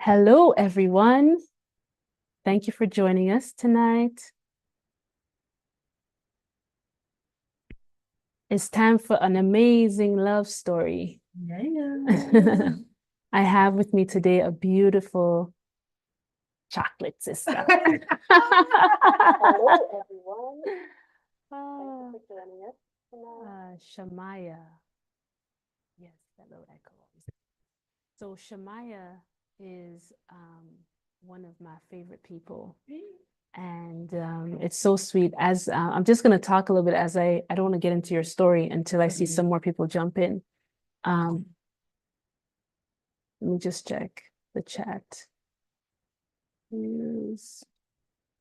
Hello, everyone. Thank you for joining us tonight. It's time for an amazing love story. Yeah. I have with me today a beautiful chocolate sister. Hello, everyone. Thank you for joining us tonight. Shamaia. Yes, hello, Echo. So Shamaia is one of my favorite people. And it's so sweet. As I'm just going to talk a little bit as I don't want to get into your story until I see some more people jump in. Let me just check the chat. Who's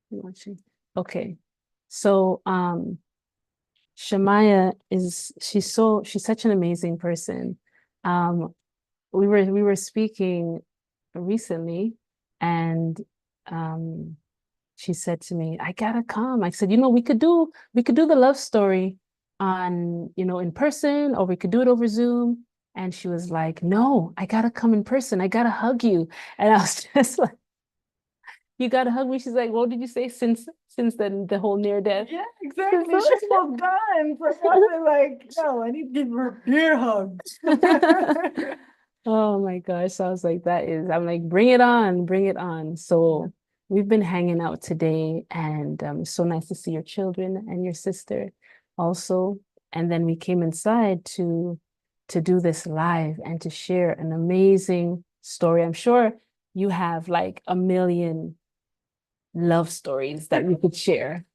watching? Okay. So Shamaia she's such an amazing person. Um, we were speaking recently, and she said to me, I gotta come. I said, we could do the love story on, in person, or we could do it over Zoom. And she was like, no, I gotta come in person. I gotta hug you. And I was just like, you gotta hug me. She's like, what did you say since then the whole near death? Yeah, exactly. She's so done. So I was like, no, I need to give her a beer hug. Oh my gosh. So I was like, I'm like, bring it on, bring it on. So we've been hanging out today, and it's so nice to see your children and your sister also. And then we came inside to do this live and to share an amazing story. I'm sure you have like a million love stories that you could share,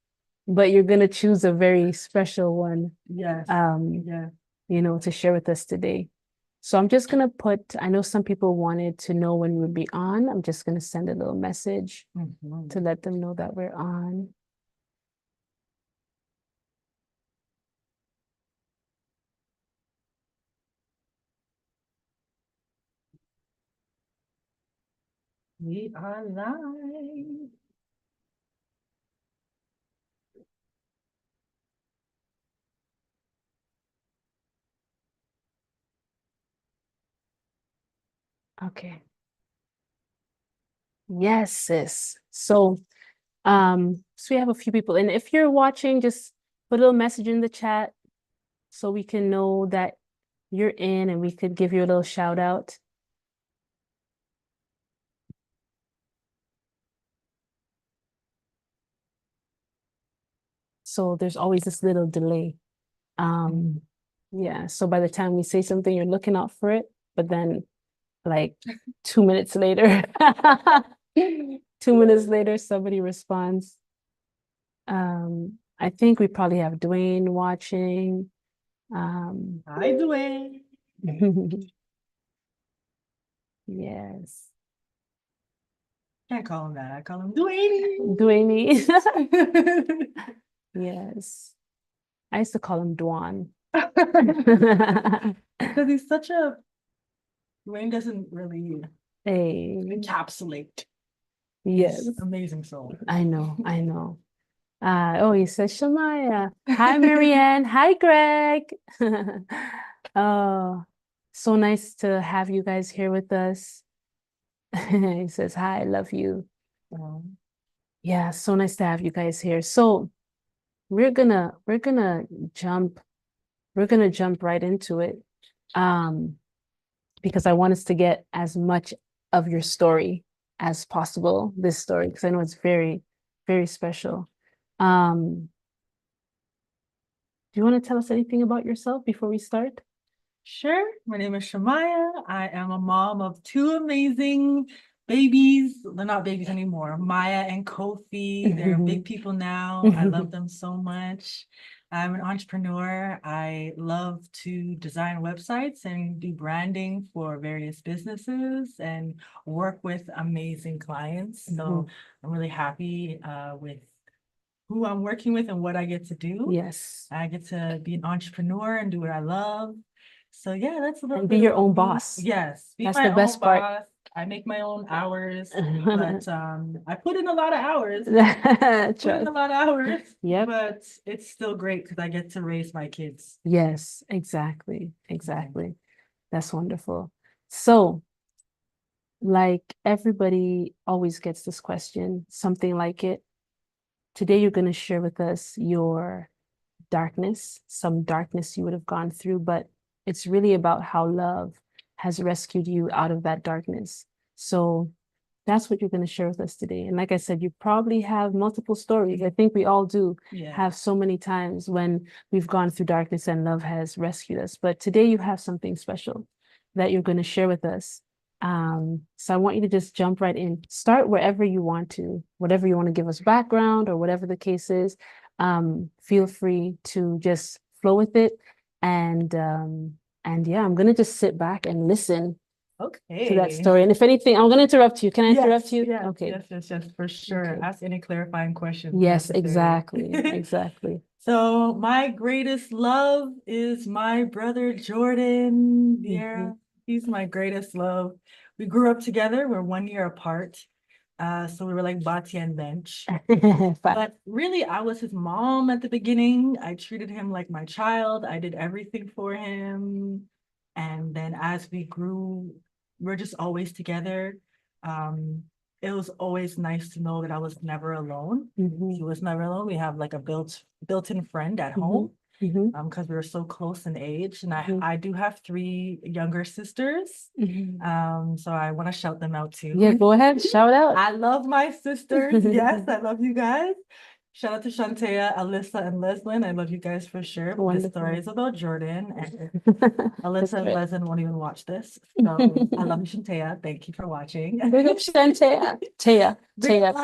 but you're gonna choose a very special one, Yes. Yeah. To share with us today. So I'm just gonna I know some people wanted to know when we would be on. I'm just gonna send a little message to let them know that we're on. We are live. Okay. Yes, sis. So we have a few people, and if you're watching, just put a little message in the chat so we can know that you're in, and we could give you a little shout out. So there's always this little delay. Yeah, so by the time we say something, you're looking out for it, but then like 2 minutes later, 2 minutes later, somebody responds. I think we probably have Dwayne watching. Hi, Dwayne. Yes. Can't call him that. I call him Dwayne. Dwayne. Yes. I used to call him Dwan. Because he's such a Dwayne doesn't really encapsulate Yes. his amazing soul. I know, I know. Oh, he says Shamaia. Hi, Marianne. Hi, Greg. Oh, so nice to have you guys here with us. He says, hi, I love you. Yeah, so nice to have you guys here. So we're gonna jump right into it. Um, because I want us to get as much of your story as possible, this story, because I know it's very, very special. Do you want to tell us anything about yourself before we start? Sure. My name is Shamaia. I am a mom of two amazing babies. They're not babies anymore. Maya and Kofi. They're big people now. I love them so much. I'm an entrepreneur. I love to design websites and do branding for various businesses and work with amazing clients. So I'm really happy with who I'm working with and what I get to do. Yes. I get to be an entrepreneur and do what I love. So yeah, that's a little And bit be your about own me. boss. Yes, be That's my the own best part. boss. I make my own hours, but I put in a lot of hours. Trust. Put in a lot of hours. Yep. But it's still great because I get to raise my kids. Yes, exactly. Exactly. That's wonderful. So like everybody always gets this question, something like it. Today, you're going to share with us your darkness, some darkness you would have gone through, but it's really about how love has rescued you out of that darkness. So that's what you're going to share with us today. And like I said, you probably have multiple stories. I think we all do have so many times when we've gone through darkness and love has rescued us. But today you have something special that you're going to share with us. So I want you to just jump right in. Start wherever you want to, whatever you want to give us background or whatever the case is. Feel free to just flow with it. And yeah, I'm gonna just sit back and listen to that story. And if anything, I'm gonna interrupt you. Can I interrupt you? Yes, Okay. yes, for sure. Okay. Ask any clarifying questions Yes, necessary. exactly. Exactly. So my greatest love is my brother Jordan. Yeah, he's my greatest love. We grew up together. We're 1 year apart. So we were like Bati and Bench. But really, I was his mom at the beginning. I treated him like my child. I did everything for him. And then as we grew, we're just always together. It was always nice to know that I was never alone. He was never alone. We have like a built-in friend at home because we were so close in age. And I do have 3 younger sisters. So I want to shout them out too. Yeah, go ahead, shout out. I love my sisters. Yes, I love you guys. Shout out to Shantea, Alyssa, and Leslin. I love you guys for sure. Wonderful. The story is about Jordan, and Alyssa and Leslin won't even watch this. So I love you, Shantea. Thank you for watching. Big up Shantea. Taya.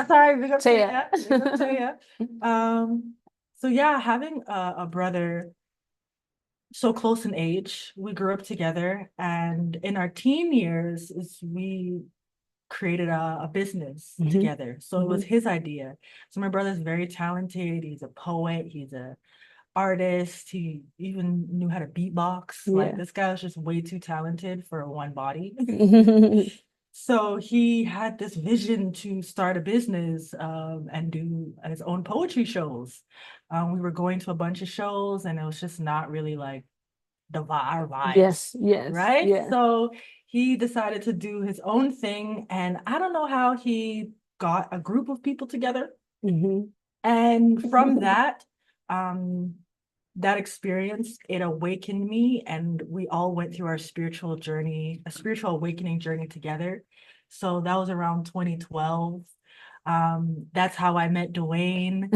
Sorry, big up Taya. Big up Taya. So yeah, having a brother so close in age, we grew up together, and in our teen years, we created a business together. So it was his idea. So my brother's very talented. He's a poet. He's a artist. He even knew how to beatbox. Like this guy was just way too talented for one body. So he had this vision to start a business and do his own poetry shows. We were going to a bunch of shows, and it was just not really like our vibes. Yes, right? Yeah. So he decided to do his own thing, and I don't know how he got a group of people together. And from that, that experience, it awakened me, and we all went through our spiritual journey, a spiritual awakening journey together. So that was around 2012. That's how I met Dwayne.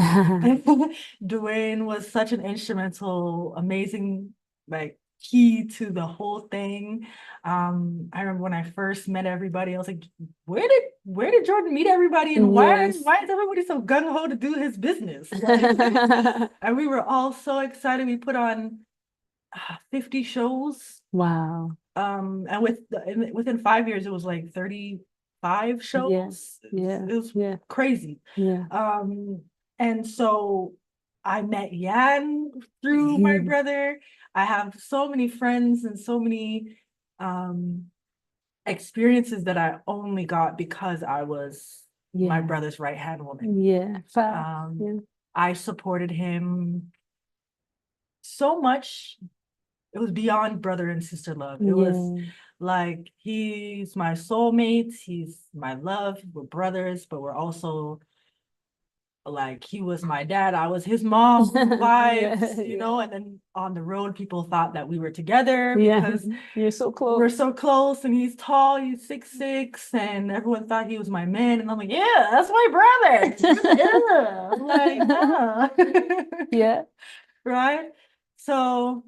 Dwayne was such an instrumental, amazing, like key to the whole thing. I remember when I first met everybody, I was like, where did Jordan meet everybody, and why is everybody so gung-ho to do his business? Like, and we were all so excited. We put on 50 shows. Wow. And within 5 years, it was like 35 shows. It was crazy. And so I met Yan through my brother. I have so many friends and so many experiences that I only got because I was my brother's right-hand woman. I supported him so much. It was beyond brother and sister love. It was like, he's my soulmate, he's my love. We're brothers, but we're also like, he was my dad, I was his mom vibes, you know. And then on the road, people thought that we were together because you're so close. We're so close, and he's tall, he's 6'6", and everyone thought he was my man. And I'm like, yeah, that's my brother. I'm like, right. So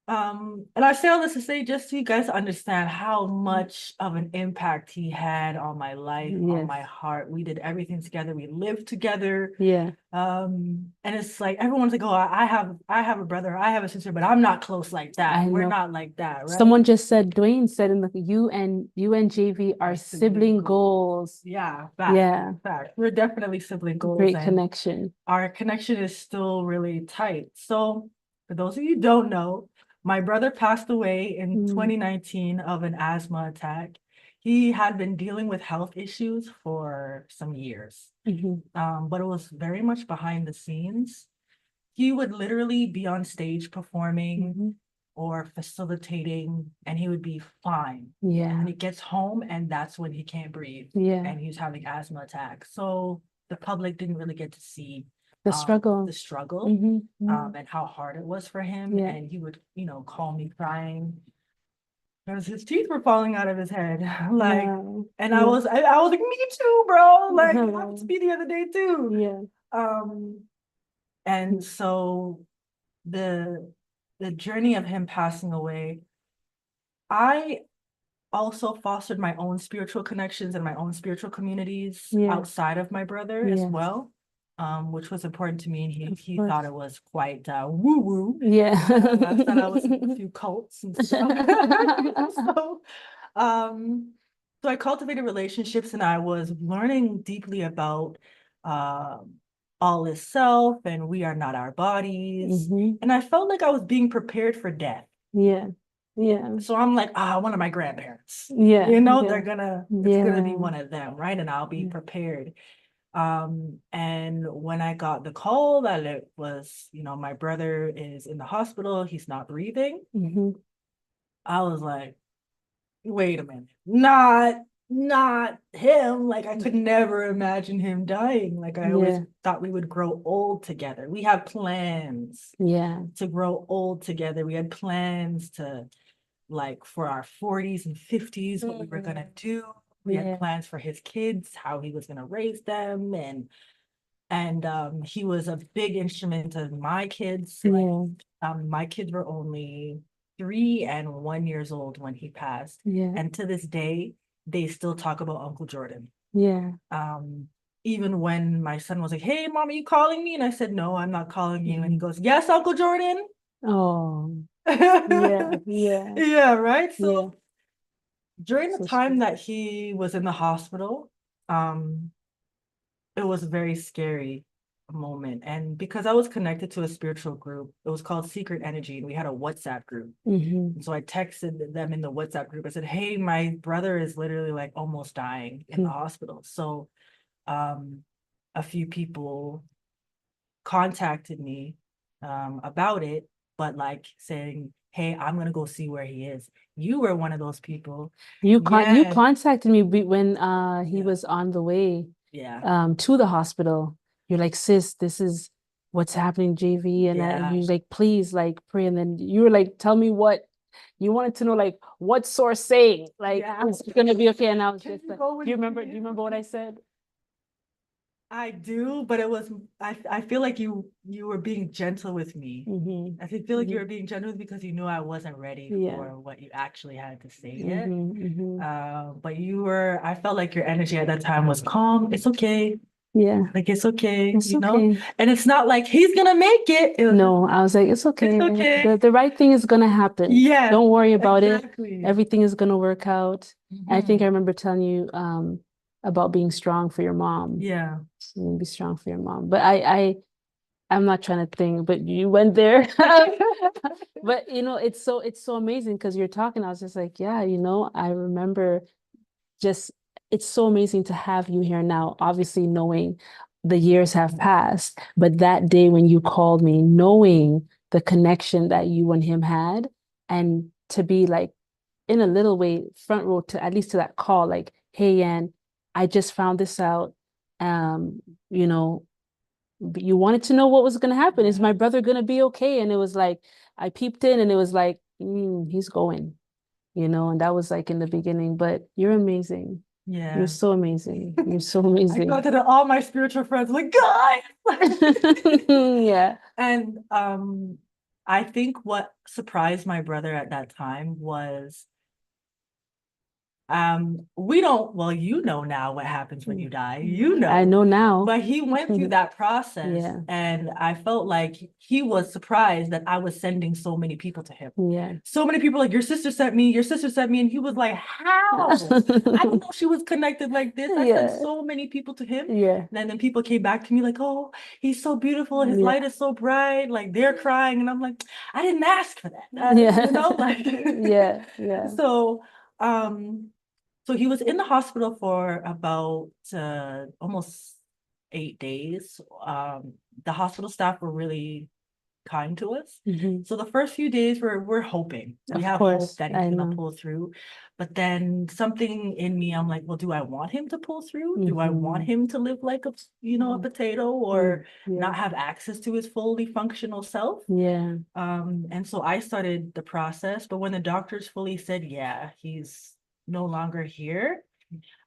and I say all this to say, just so you guys understand how much of an impact he had on my life, on my heart. We did everything together. We lived together. And it's like, everyone's like, oh, I have a brother, I have a sister, but I'm not close like that. We're not like that, right? Someone just said, Dwayne said, in the you and JV are sibling goals. Fact. We're definitely sibling goals. Great connection. Our connection is still really tight. So for those of you who don't know, my brother passed away in 2019 of an asthma attack. He had been dealing with health issues for some years, but it was very much behind the scenes. He would literally be on stage performing, or facilitating, and he would be fine. Yeah. And he gets home, and that's when he can't breathe. Yeah. And he's having asthma attacks. So the public didn't really get to see the struggle. And how hard it was for him. Yeah. And he would, call me crying because his teeth were falling out of his head. Like, and I was like, me too, bro. Like, it happened to me the other day too. Yeah. And so the journey of him passing away, I also fostered my own spiritual connections and my own spiritual communities outside of my brother as well, which was important to me. And he thought it was quite woo-woo. Yeah. I thought I was in a few cults and stuff. So I cultivated relationships, and I was learning deeply about all is self, and we are not our bodies. And I felt like I was being prepared for death. Yeah. Yeah. So I'm like, one of my grandparents. Yeah. They're it's gonna be one of them, right? And I'll be prepared. And when I got the call that it was, my brother is in the hospital, he's not breathing, I was like, wait a minute, not him. Like, I could never imagine him dying. Like, I always thought we would grow old together. We have plans to grow old together. We had plans to, like, for our 40s and 50s, what we were gonna do. We had plans for his kids, how he was gonna raise them, and he was a big instrument of my kids. My kids were only 3 and 1 years old when he passed. And to this day, they still talk about Uncle Jordan. Even when my son was like, "Hey, mom, are you calling me?" And I said, "No, I'm not calling you." And he goes, "Yes, Uncle Jordan." Oh. Yeah. Right. So during the time that he was in the hospital, it was a very scary moment. And because I was connected to a spiritual group, it was called Secret Energy, and we had a WhatsApp group. And so I texted them in the WhatsApp group. I said, "Hey, my brother is literally like almost dying in the hospital." So a few people contacted me about it, but like saying, "Hey, I'm gonna go see where he is." You were one of those people. You contacted me when he was on the way to the hospital. You're like, "Sis, this is what's happening, JV." And you're like, "Please, like, pray." And then you were like, "Tell me what you wanted to know, like, what source saying, like, it's gonna be okay." And I was just like, do you remember what I said? I do, but it was, I feel like you were being gentle with me. I feel like you were being gentle because you knew I wasn't ready for what you actually had to say yet. But I felt like your energy at that time was calm. It's okay. Yeah. Like, it's okay, And it's not like he's gonna make it. No, I was like, it's okay. It's okay. The right thing is gonna happen. Yeah. Don't worry about it. Everything is gonna work out. I think I remember telling you about being strong for your mom. Yeah. Be strong for your mom. But I'm not trying to think, but you went there. But it's so amazing because you're talking. I was just like, yeah, I remember it's so amazing to have you here now, obviously knowing the years have passed, but that day when you called me, knowing the connection that you and him had, and to be like, in a little way, front row to at least to that call, like, "Hey, Ann, I just found this out. You wanted to know what was going to happen. Is my brother going to be okay?" And it was like, I peeped in and it was like, he's going, and that was like in the beginning, but you're amazing. Yeah. You're so amazing. You're so amazing. I got to all my spiritual friends, like, guys. Yeah. And I think what surprised my brother at that time was we don't, well, now what happens when you die. I know now. But he went through that process. Yeah. And I felt like he was surprised that I was sending so many people to him. Yeah. So many people like, your sister sent me, and he was like, how? I didn't know she was connected like this. I sent so many people to him. Yeah. And then people came back to me like, "Oh, he's so beautiful. His light is so bright." Like, they're crying. And I'm like, I didn't ask for that. Like, yeah. So he was in the hospital for about almost 8 days. The hospital staff were really kind to us. Mhm. So the first few days we're hoping. We Of have course, hope that I he's gonna know. pull through. But then something in me, I'm like, well, do I want him to pull through? Do I want Mhm. him to live like a Mhm. potato, or Yeah. not have access to his fully functional self? Yeah. And so I started the process, but when the doctors fully said, yeah, he's no longer here,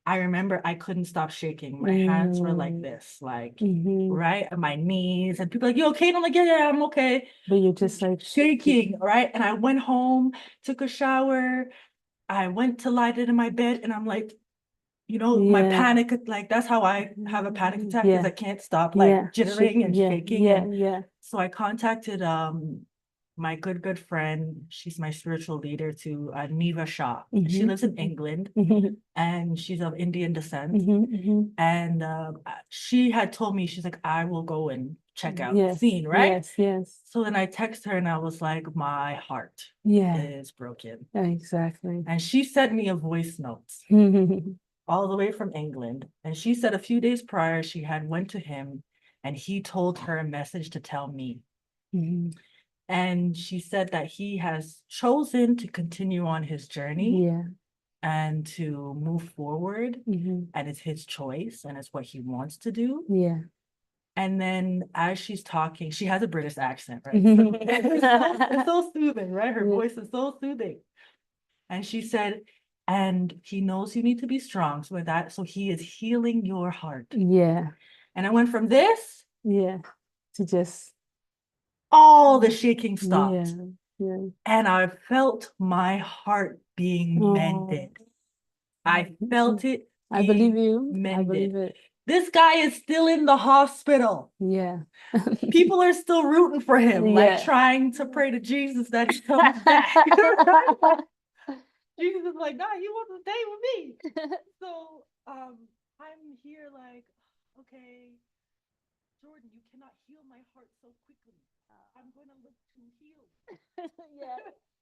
I remember I couldn't stop shaking. My hands were like this, like Mhm. right at my knees, and people are like, you okay? And I'm like, yeah, I'm okay. But you're just like Shaking, right? And I went home, took a shower. I went to lie down in my bed, and I'm like, my Yeah. panic, like that's how I have a panic attack, is Yeah. I can't stop Yeah. like jittering and Yeah. shaking. Yeah. And Yeah. so I contacted my good friend. She's my spiritual leader, to Neva Shah. She lives in England, Mhm. and she's of Indian descent. Mhm. Mhm. And she had told me, she's like, I will go and check out the Yes. scene, right? Yes. Yes. So then I text her and I was like, my heart Yeah. is broken. Exactly. And she sent me a voice note Mhm. all the way from England. And she said a few days prior, she had went to him and he told her a message to tell me. Mhm. And she said that he has chosen to continue on his journey Yeah. and to move forward. Mhm. And it's his choice and it's what he wants to do. Yeah. And then as she's talking, she has a British accent, right? So it's so soothing, right? Her voice is so soothing. And she said, and he knows you need to be strong. So he is healing your heart. Yeah. And I went from this, Yeah. To just all the shaking stopped. yeah. Yeah. And I felt my heart being mended. I felt it I believe being you. I believe mended. it. This guy is still in the hospital. Yeah. People are still rooting for him, like Yeah. trying to pray to Jesus that he comes back. Jesus is like, nah, you want to stay with me. So I'm here like, okay, Jordan, you cannot heal my heart so quickly. I'm going to look to heal. Yeah.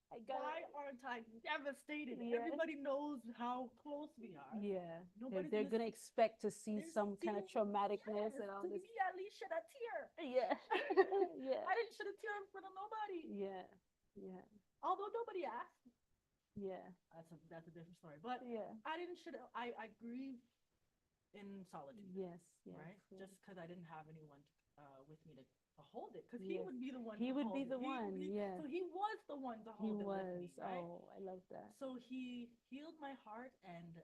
I got Why it. aren't I devastated? Yeah. Everybody knows how close we are. Yeah. Nobody's They're gonna expect to see some kind of traumaticness and all to this. me at least shed a tear. Yeah. Yeah. I didn't shed a tear in front of nobody. Yeah. Yeah. Although nobody asked. Yeah. That's a different story. But Yeah. I didn't shed. I grieve in solitude. Yes. Yes. Right. Yes. Just because I didn't have anyone with me to hold it, because he Yes. would be the one. He to would be hold the it. one. Yeah. So he was the one to He hold it with was. me, right? Oh, I love that. So he healed my heart, and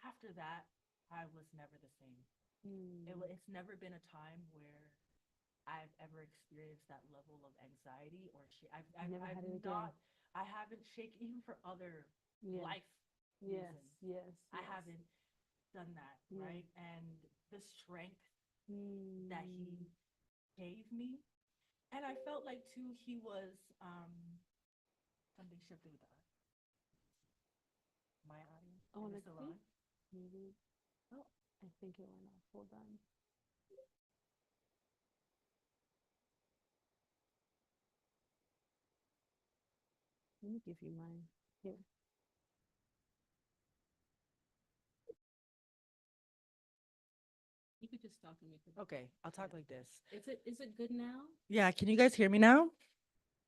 after that, I was never the same. It's never been a time where I've ever experienced that level of anxiety or Never had it again. I haven't shaken even for other Yeah. life Yes. reasons. Yes. I Yes. haven't done that, Yeah. right? And the strength that he gave me. And I felt like too he was something shifted with my audio. Oh, Is it let's still see. on? Maybe. Oh, I think it went off. Hold on. Let me give you mine. Here. You could just talk to me. Okay, I'll talk like this. Is it good now? Yeah, can you guys hear me now?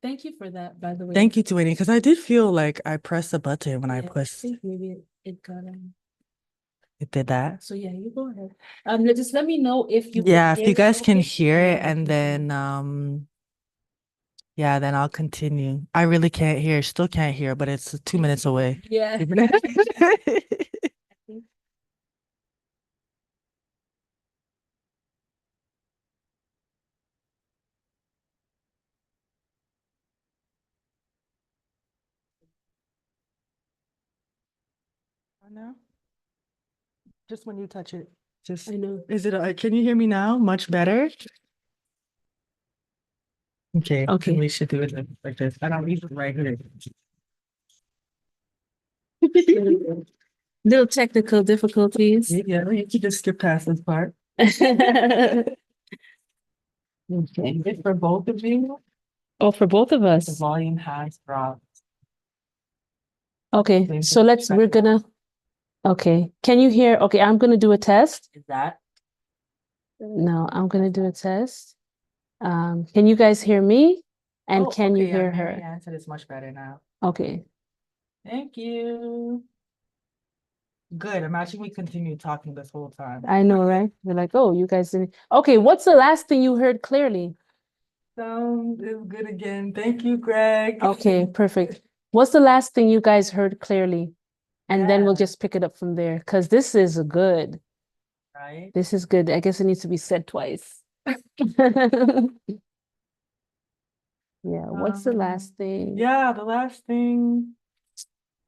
Thank you for that, by the way. Thank you, Tuini, because I did feel like I pressed a button when I I pushed. think maybe it got It did that. So yeah, you go ahead. Just let me know if you Yeah, if you guys can okay? hear Yeah, it, and then yeah, then I'll continue. I really can't hear, still can't hear, but it's 2 minutes away. Yeah. No, just when you touch it. Just I know. is it can you hear me now? Much better? Okay. Okay. We should do it like this. I don't need it right here. Little technical difficulties. Yeah, you can just skip past this part. Okay. It's for both of you. Oh, for both of The us. volume has dropped. Okay, so we're gonna, okay. Can you hear? Okay, I'm gonna do a test. Is that? No, I'm gonna do a test. Can you guys hear me? And Oh, can you okay, yeah, hear Mary her? answered it's much better now. Okay. Thank you. Good. Imagine we continue talking this whole time. I know, right? They're like, oh, you guys didn't. Okay, what's the last thing you heard clearly? Sound is good again. Thank you, Greg. Okay, perfect. What's the last thing you guys heard clearly? And then we'll Yeah, just pick it up from there because this is good. right. This is good. I guess it needs to be said twice. Yeah, what's the last thing? Yeah, the last thing,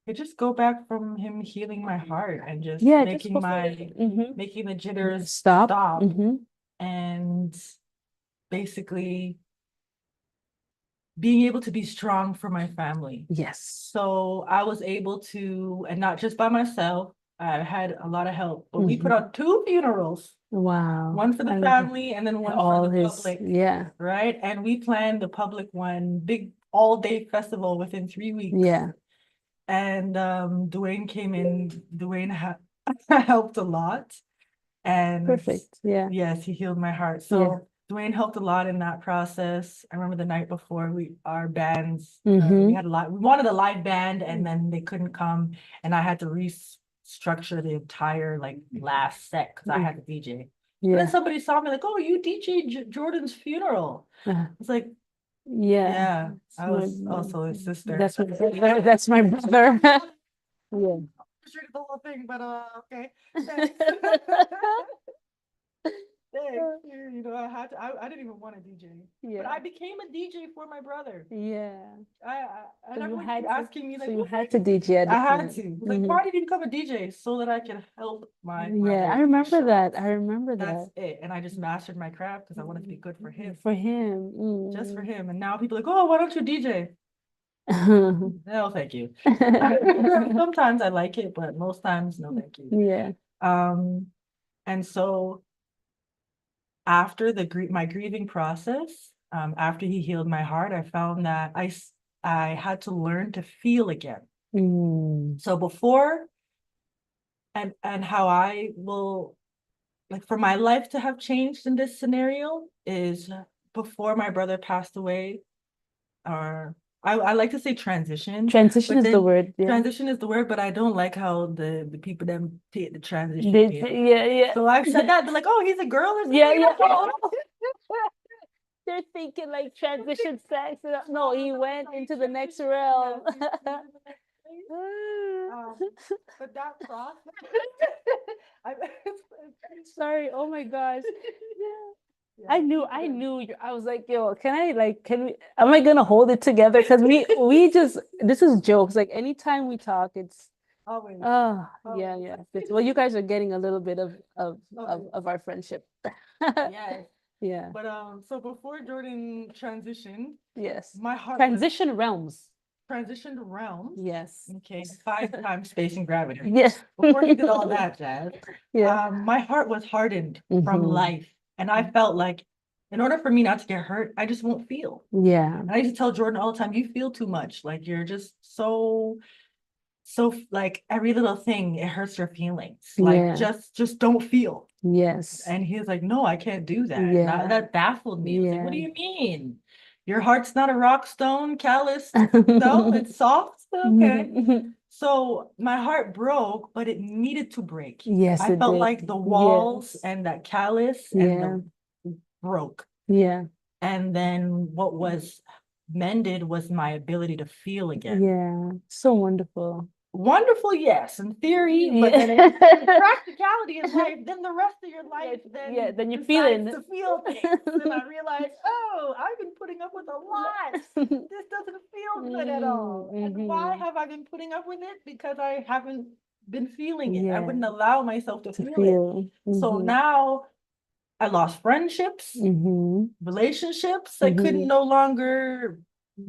it just go back from him healing my heart and just Yeah, just making before. making the jitters Stop. stop and basically being able to be strong for my family. Yes. So I was able to, and not just by myself, I had a lot of help, but we put on 2 funerals, Wow. one for the family and then one for all the his, public, yeah, right? And we planned the public one, big all-day festival within 3 weeks. yeah. And Dwayne came in, Dwayne helped a lot. And Perfect. Yeah. yes, he healed my heart. Yeah. So Dwayne helped a lot in that process. I remember the night before our bands, we wanted a live band and then they couldn't come and I had to restructure the entire like last set because I had the DJ. And then somebody saw me like, oh, you DJ Jordan's funeral. It's like, yeah, I was also his sister. That's my brother. That's my brother. Yeah. The whole thing, but okay. Thanks. Thanks. You know, I didn't even want a DJ. But I became a DJ for my brother. Yeah. And So everyone kept asking me like, you had to DJ at I had point. to. Like, why did you become a DJ? So that I can help my Yeah, I brother remember that. I shows. remember That's that. it. And I just mastered my craft because I wanted to be good for him. For him. Just for him. And now people are like, oh, why don't you DJ? No, thank you. Sometimes I like it, but most times, no, thank you. Yeah. And so after my grieving process, after he healed my heart, I found that I had to learn to feel again. So before, and how I will, like for my life to have changed in this scenario is before my brother passed away, or I like to say transition. Transition is the word. Yeah. Transition is the word, but I don't like how the people then take the transition. Yeah. So I've said that, they're like, oh, he's a girl or something. Yeah. They're thinking like transition sex. No, he went into the next realm. But that process. Sorry. Oh my gosh. Yeah. I knew. I was like, yo, can we, am I gonna hold it together? Because we just, this is jokes. Like anytime we talk, it's always. Yeah. Well, you guys are getting a little bit of our friendship. Yes. Yeah. But so before Jordan transitioned, yes, my heart transitioned realms. Transitioned realms. Yes. Okay. 5 times space and gravity. Yes. Before he did all that, jazz. Yeah. My heart was hardened from life. And I felt like in order for me not to get hurt, I just won't feel. Yeah. And I used to tell Jordan all the time, you feel too much. Like you're just so like every little thing, it hurts your feelings. Like just don't feel. Yes. And he was like, no, I can't do that. Yeah. That baffled me. I was like, what do you mean? Your heart's not a rock stone, calloused? No, it's soft. Okay. So my heart broke, but it needed to break. Yes, I felt like the walls and that callus and broke. Yeah. And then what was mended was my ability to feel again. Yeah. So wonderful. Wonderful, yes, in theory, but then in practicality in life, then the rest of your life, then you're feeling to feel things. And I realized, oh, I've been putting up with a lot. This doesn't feel good at all. And why have I been putting up with it? Because I haven't been feeling it. I wouldn't allow myself to feel it. So now I lost friendships, relationships. I couldn't no longer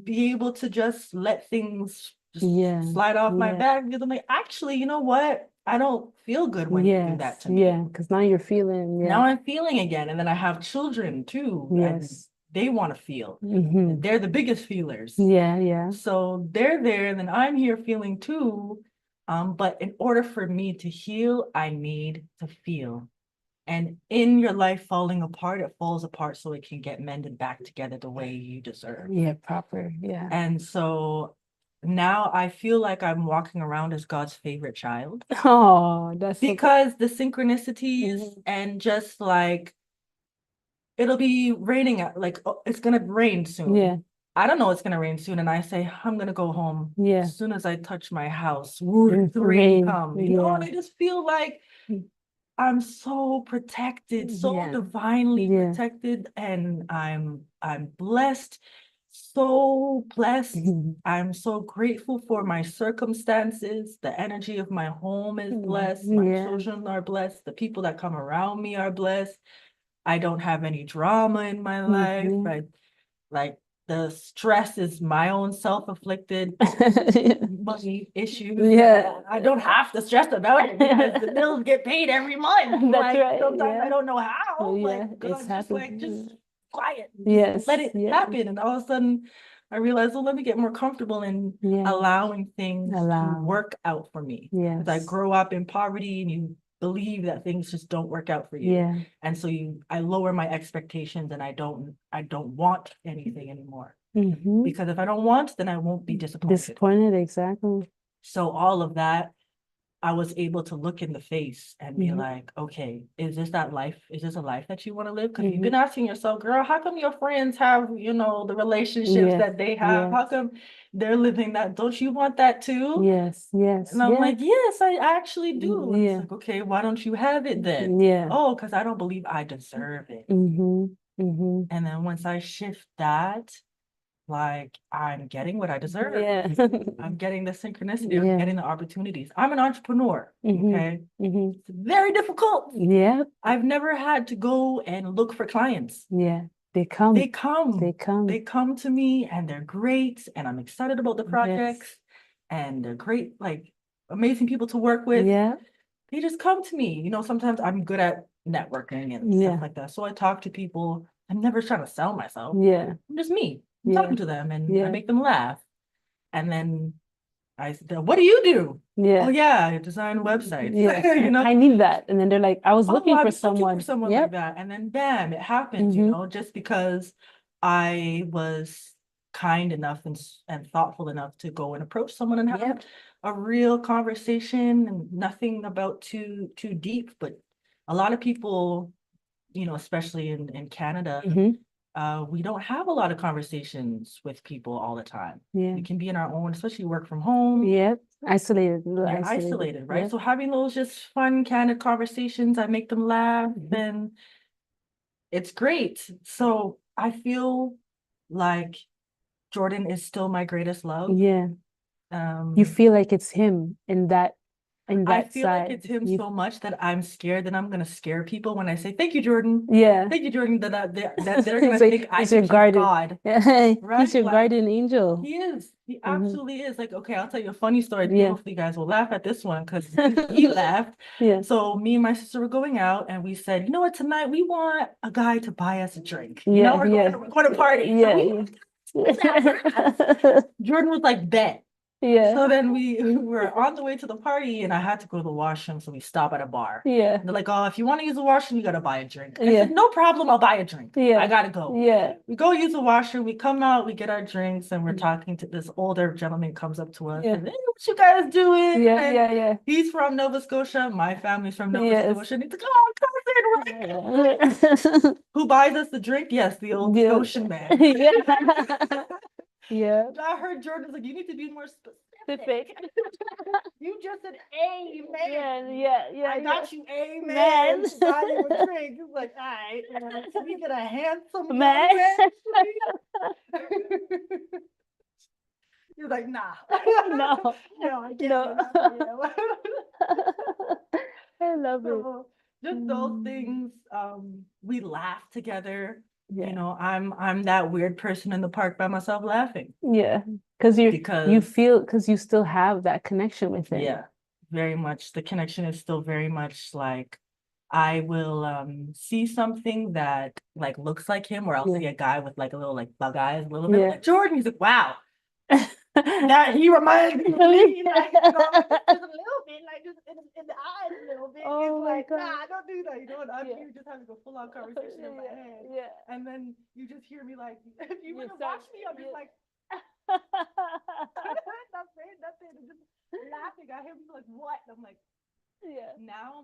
be able to just let things just slide off my back because I'm like, actually, you know what? I don't feel good when you do that to me. Yeah, because now you're feeling. Now I'm feeling again. And then I have children too. And they want to feel. They're the biggest feelers. Yeah. So they're there, and then I'm here feeling too. But in order for me to heal, I need to feel. And in your life falling apart, it falls apart so it can get mended back together the way you deserve. Yeah, proper. Yeah. And so now I feel like I'm walking around as God's favorite child. Oh, that's because the synchronicities and just like it'll be raining like it's gonna rain soon. Yeah. I don't know it's gonna rain soon, and I say I'm gonna go home. Yeah. As soon as I touch my house, the rain comes. You know, and I just feel like I'm so protected, so divinely protected, and I'm blessed, so blessed. I'm so grateful for my circumstances. The energy of my home is blessed. My children are blessed. The people that come around me are blessed. I don't have any drama in my life. Like the stress is my own self-inflicted money issues. Yeah. I don't have to stress about it because the bills get paid every month. That's like right. sometimes I don't know how. Like it's happening. just quiet. Yes. Let it happen. And all of a sudden I realized, well, let me get more comfortable in allowing things to work out for me. Because I grow up in poverty and you believe that things just don't work out for you. And so I lower my expectations and I don't want anything anymore. Because if I don't want, then I won't be disappointed. Exactly. So all of that, I was able to look in the face and be like, okay, is this that life? Is this a life that you want to live? Because you've been asking yourself, girl, how come your friends have, the relationships that they have? How come they're living that? Don't you want that too? Yes. And I'm like, yes, I actually do. And it's like, okay, why don't you have it then? Oh, because I don't believe I deserve it. And then once I shift that, like I'm getting what I deserve. I'm getting the synchronicity. I'm getting the opportunities. I'm an entrepreneur. Okay. It's very difficult. I've never had to go and look for clients. They come. They come to me and they're great. And I'm excited about the projects. And they're great, like amazing people to work with. They just come to me. Sometimes I'm good at networking and stuff like that. So I talk to people. I'm never trying to sell myself. I'm just me. I'm talking to them and I make them laugh. And then I said, what do you do? Oh yeah, I design websites. I need that. And then they're like, I was looking for someone like that. And then bam, it happened, just because I was kind enough and thoughtful enough to go and approach someone and have a real conversation, and nothing about too deep. But a lot of people, especially in Canada, we don't have a lot of conversations with people all the time. We can be in our own, especially work from home. Isolated. You're isolated, right? So having those just fun, candid conversations, I make them laugh, and it's great. So I feel like Jordan is still my greatest love. You feel like it's him in that I feel like it's him so much that I'm scared that I'm gonna scare people when I say, thank you, Jordan. Thank you, Jordan, that they're gonna think I think he's God. Right? He's your guardian angel. He is. He absolutely is. Like, okay, I'll tell you a funny story. Hopefully you guys will laugh at this one because he laughed. So me and my sister were going out and we said, you know what, tonight we want a guy to buy us a drink. We're going to party. Jordan was like, bet. So then we were on the way to the party and I had to go to the washroom. So we stop at a bar. They're like, oh, if you want to use the washroom, you got to buy a drink. I said, no problem. I'll buy a drink. I got to go. We go use the washroom. We come out, we get our drinks, and we're talking to this older gentleman comes up to us. And, hey, what you guys doing? He's from Nova Scotia. My family's from Nova Scotia. And he's like, oh, cousin. Who buys us the drink? Yes, the old Scotian man. I heard Jordan's like, you need to be more specific. You just said amen. I got you amen. Buy you a drink. It's like, all right, we get a handsome man. You're like, nah. No, I can't. I love it. Just those things. We laugh together. I'm that weird person in the park by myself laughing. Because you still have that connection with him. Very much. The connection is still very much like I will see something that like looks like him, or I'll see a guy with like a little like bug eyes, a little bit like Jordan. He's like, wow. That he reminds me of Really? me, like, you know, just a little bit, like just in the eyes a little bit. Oh It's my like, God. nah, don't do that. You know, and Yeah. you're just having a full on conversation in my head. Yeah. And then you just hear me like, if you You would have start- watched me, I'm just yeah. like, not saying nothing, and just laughing at him. He's like, what? And I'm like, Yeah. now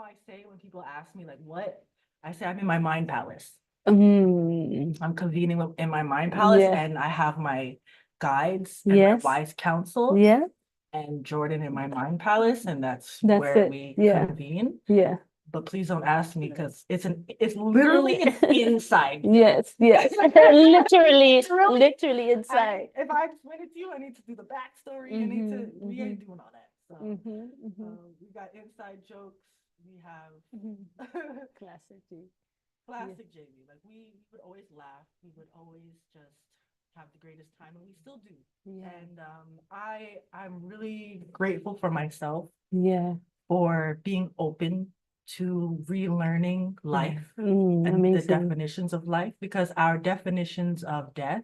I say when people ask me like what, I say I'm in my mind palace. Mm. I'm convening in my mind palace, Yeah. and I have my guides and Yes. my wise counsel Yeah. and Jordan in my mind palace, and that's That's where it. we Yeah. convene. Yeah. But please don't ask me because it's literally it's inside. Yes. Yes. Literally, Literally. literally inside. If I explain it to you, I need to do the backstory. I need to. We ain't doing all that. So we got inside jokes. We have Classic G. classic JV. Like we would always laugh. We would always just have the greatest time, and we still do. Yeah. And I'm really grateful for myself Yeah. for being open to relearning life and the Amazing. definitions of life, because our definitions of death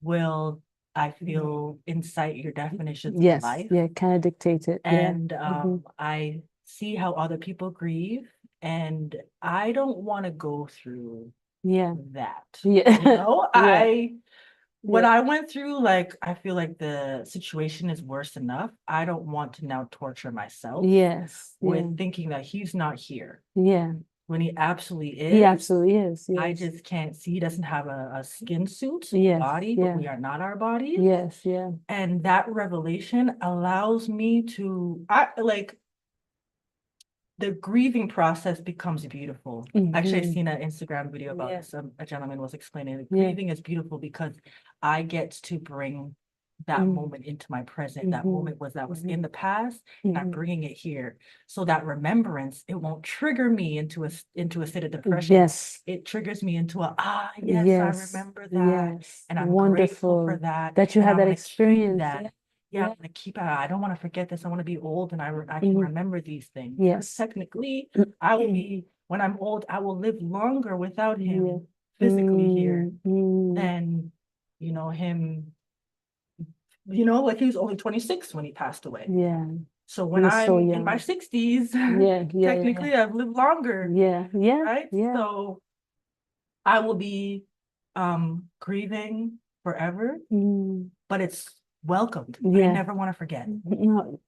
will, I feel, incite your definitions of Yes. life. Yeah. Kind of dictate it. And Yeah. I see how other people grieve, and I don't want to go through Yeah. that. Yeah. You know, Yeah. when Yeah. I went through, like, I feel like the situation is worse enough. I don't want to now torture myself Yes. with Yeah. thinking that he's not here Yeah. when he absolutely is. He absolutely is. I Yes. just can't see. He doesn't have a skin suit, Yes. body, but Yeah. we are not our bodies. Yes. Yeah. And that revelation allows me to, the grieving process becomes beautiful. Actually, I've seen an Instagram video about Yeah. this. A gentleman was explaining that Yeah. grieving is beautiful because I get to bring that moment into my present. That moment was in the past, and I'm bringing it here. So that remembrance, it won't trigger me into a state of depression. Yes. It triggers me into yes, Yes. I remember that. Yes. And I'm Wonderful grateful for that. that you And had I that wanna keep experience. that. Yeah, I'm gonna keep it. I don't want to forget this. I want to be old and I can remember these things. Yes. Technically, I will be, when I'm old, I will live longer without him Yeah. physically here than, him, like he was only 26 when he passed away. Yeah. So when He was so I'm in my young. 60s, Yeah. Yeah. technically I've lived longer, Yeah. Yeah. right? Yeah. So I will be grieving forever, but it's welcomed. I Yeah. never want to forget. No.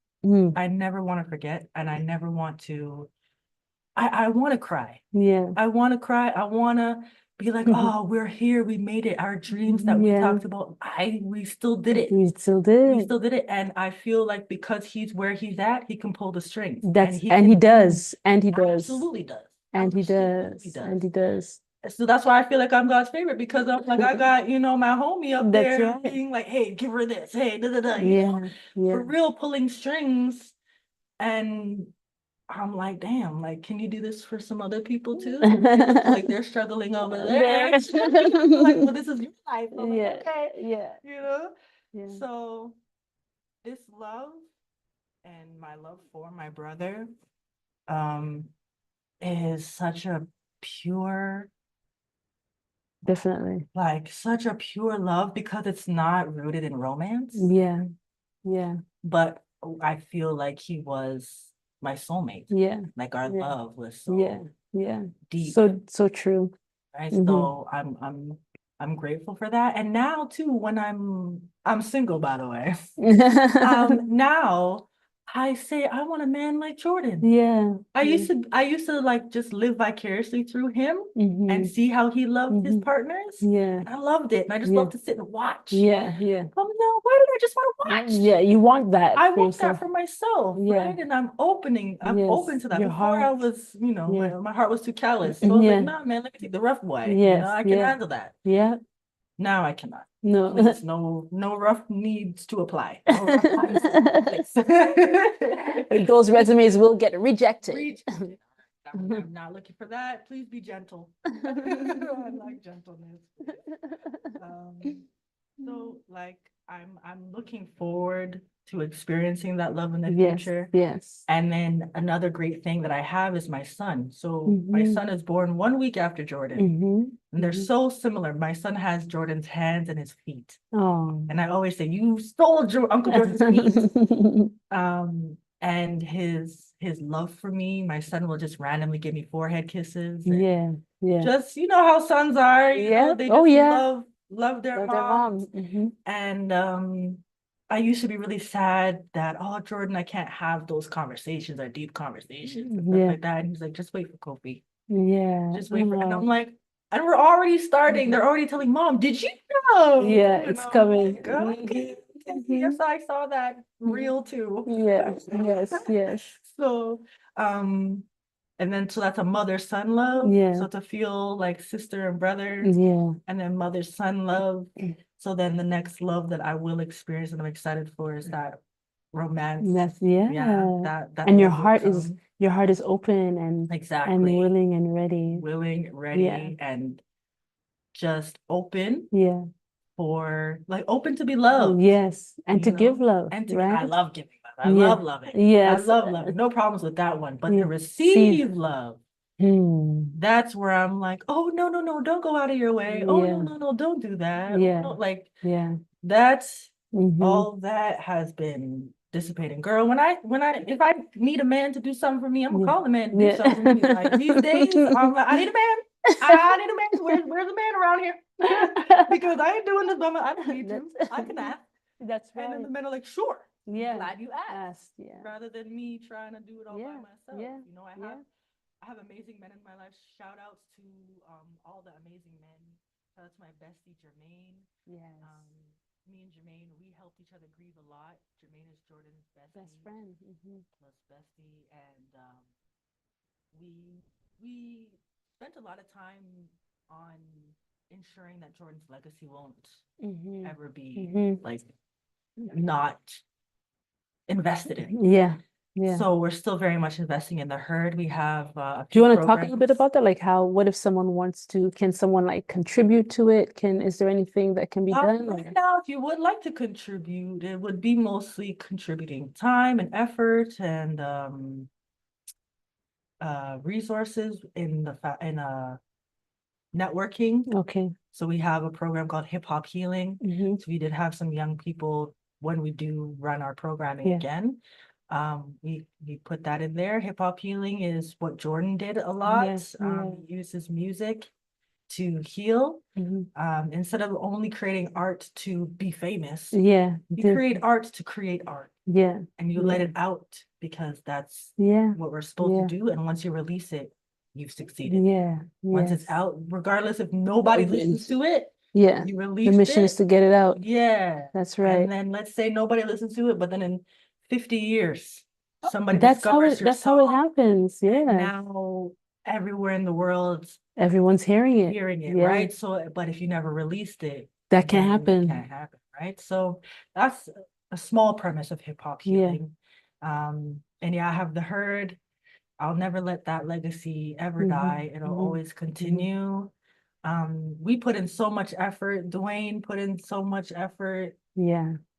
I never want to forget, and I never want to. I want to cry. Yeah. I want to cry. I want to be like, oh, we're here. We made it. Our dreams that we Yeah. talked about, we still did it. We still did. We still did it. And I feel like because he's where he's at, he can pull the strings. That's he and can he do- does. And he does. Absolutely does. And he Absolutely does. And he does. So that's why I feel like I'm God's favorite, because I'm like, I got, my homie up That's there right. being like, hey, give her this. Hey, you know, Yeah. Yeah. for real, pulling strings. And I'm like, damn, like, can you do this for some other people too? Like they're struggling over there. Like, well, this is your life. I'm Yeah. like, okay. Yeah. Yeah. So this love and my love for my brother is such a pure, Definitely. like such a pure love, because it's not rooted in romance. Yeah. Yeah. But I feel like he was my soulmate. Yeah. Like our love was so deep. So true. Right. So I'm grateful for that. And now too, when I'm single, by the way. Now I say I want a man like Jordan. Yeah. I used to like just live vicariously through him and see how he loved his partners. Yeah. And I loved it. And I just love to sit and watch. Yeah. Yeah. Oh no, why did I just want to watch? Yeah, you want that. I want that for myself, Yeah. right? And I'm open to that. Your Before I heart. was, my heart was too callous. So I was like, nah, man, let me take the rough way. Yes. I can handle that. Yeah. Now I cannot. No. Please, no rough needs to apply. No rough lines to apply. Those resumes will get rejected. I'm not looking for that. Please be gentle. I like gentleness. So like I'm looking forward to experiencing that love in the Yes, future. yes. And then another great thing that I have is my son. So my son is born 1 week after Jordan. And they're so similar. My son has Jordan's hands and his feet. Oh. And I always say, you stole Uncle Jordan's feet. And his love for me, my son will just randomly give me forehead kisses. Yeah, yeah. Just, you know how sons are, you know, they just love their moms. And I used to be really sad that, oh, Jordan, I can't have those conversations or deep conversations and stuff like that. And he's like, just wait for Kofi. Yeah. Just wait for, and I'm like, and we're already starting. They're already telling mom, did you know? Yeah, And it's I'm coming. like, okay. Yes, I saw that reel too. Yeah, yes, yes. So, and then so that's a mother-son love. Yeah. So to feel like sister and brother. Yeah. And then mother-son love. So then the next love that I will experience and I'm excited for is that romance. That's yeah. That And your love will heart is come. your heart is open and Exactly. willing and ready. Willing, ready, and just open Yeah. for like open to be loved. Yes. And to you give know? love, And to right? I love giving love. I Yeah. love loving. I Yes. love loving. No problems with that one. But Yeah. to receive love, Hmm. that's where I'm like, oh no, no, no, don't go out of your way. Oh Yeah. no, no, no, don't do that. Yeah. Oh, no, like Yeah. that's Mhm. all that has been dissipating. Girl, when I if I need a man to do something for me, I'm gonna call the man to do something for me. Like these days, I'm like, I need a man. I need a man. Where's the man around here? Because I ain't doing this by my I don't need to. I can ask. That's And then right. the men are like, sure. Yeah. Glad you asked. Yeah. Rather than me trying to do it all by myself. Yeah. You know, I have amazing men in my life. Shout outs to all the amazing men. Shout out to my bestie Jermaine. Yes. Me and Jermaine, we helped each other grieve a lot. Jermaine is Jordan's best friend. plus bestie, and we spent a lot of time on ensuring that Jordan's legacy won't ever be like not invested in. Yeah. Yeah. So we're still very much investing in the herd. We have Do you want to talk a little bit about that? Like what if someone wants to, can someone like contribute to it? Is there anything that can be done? Right now, if you would like to contribute, it would be mostly contributing time and effort and resources in networking. Okay. So we have a program called Hip Hop Healing. So we did have some young people when we do run our programming again. We put that in there. Hip Hop Healing is what Jordan did a lot. He uses music to heal. Instead of only creating art to be famous, you create art to create art. And you let it out because that's what we're supposed to do. And once you release it, you've succeeded. Once it's out, regardless if nobody listens to it, you release the mission is to get it out. That's right. And then let's say nobody listens to it, but then in 50 years, somebody that's discovers that's how it happens. Yeah. Now everywhere in the world, everyone's hearing it. Right? So, but if you never released it, that can't happen. It can't happen, right? So that's a small premise of hip hop healing. And I have the herd. I'll never let that legacy ever die. It'll always continue. We put in so much effort. Dwayne put in so much effort.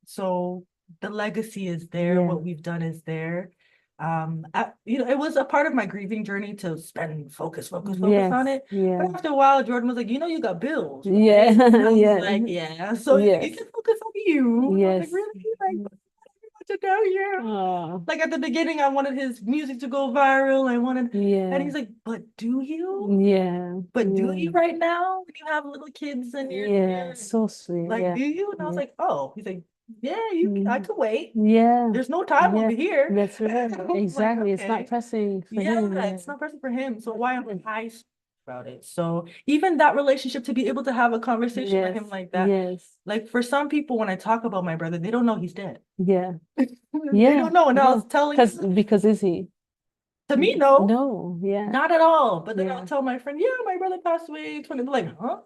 So the legacy is there. What we've done is there. It was a part of my grieving journey to focus on it. But after a while, Jordan was like, you got bills. Right? And I was like, yeah. So you can focus on you. Like, really? Like, to know you. Like at the beginning, I wanted his music to go viral. And he's like, but do you? But do you right now when you have little kids and you're so sweet. Like, do you? And I was like, oh. He's like, yeah, I could wait. There's no time over here. That's right. Exactly. It's not pressing for him. It's not pressing for him. So why am I about it? So even that relationship, to be able to have a conversation with him like that. Like for some people, when I talk about my brother, they don't know he's dead. They don't know. And I was telling because is he? To me, no. No, not at all. But then I'll tell my friend, my brother passed away 20. They're like, huh?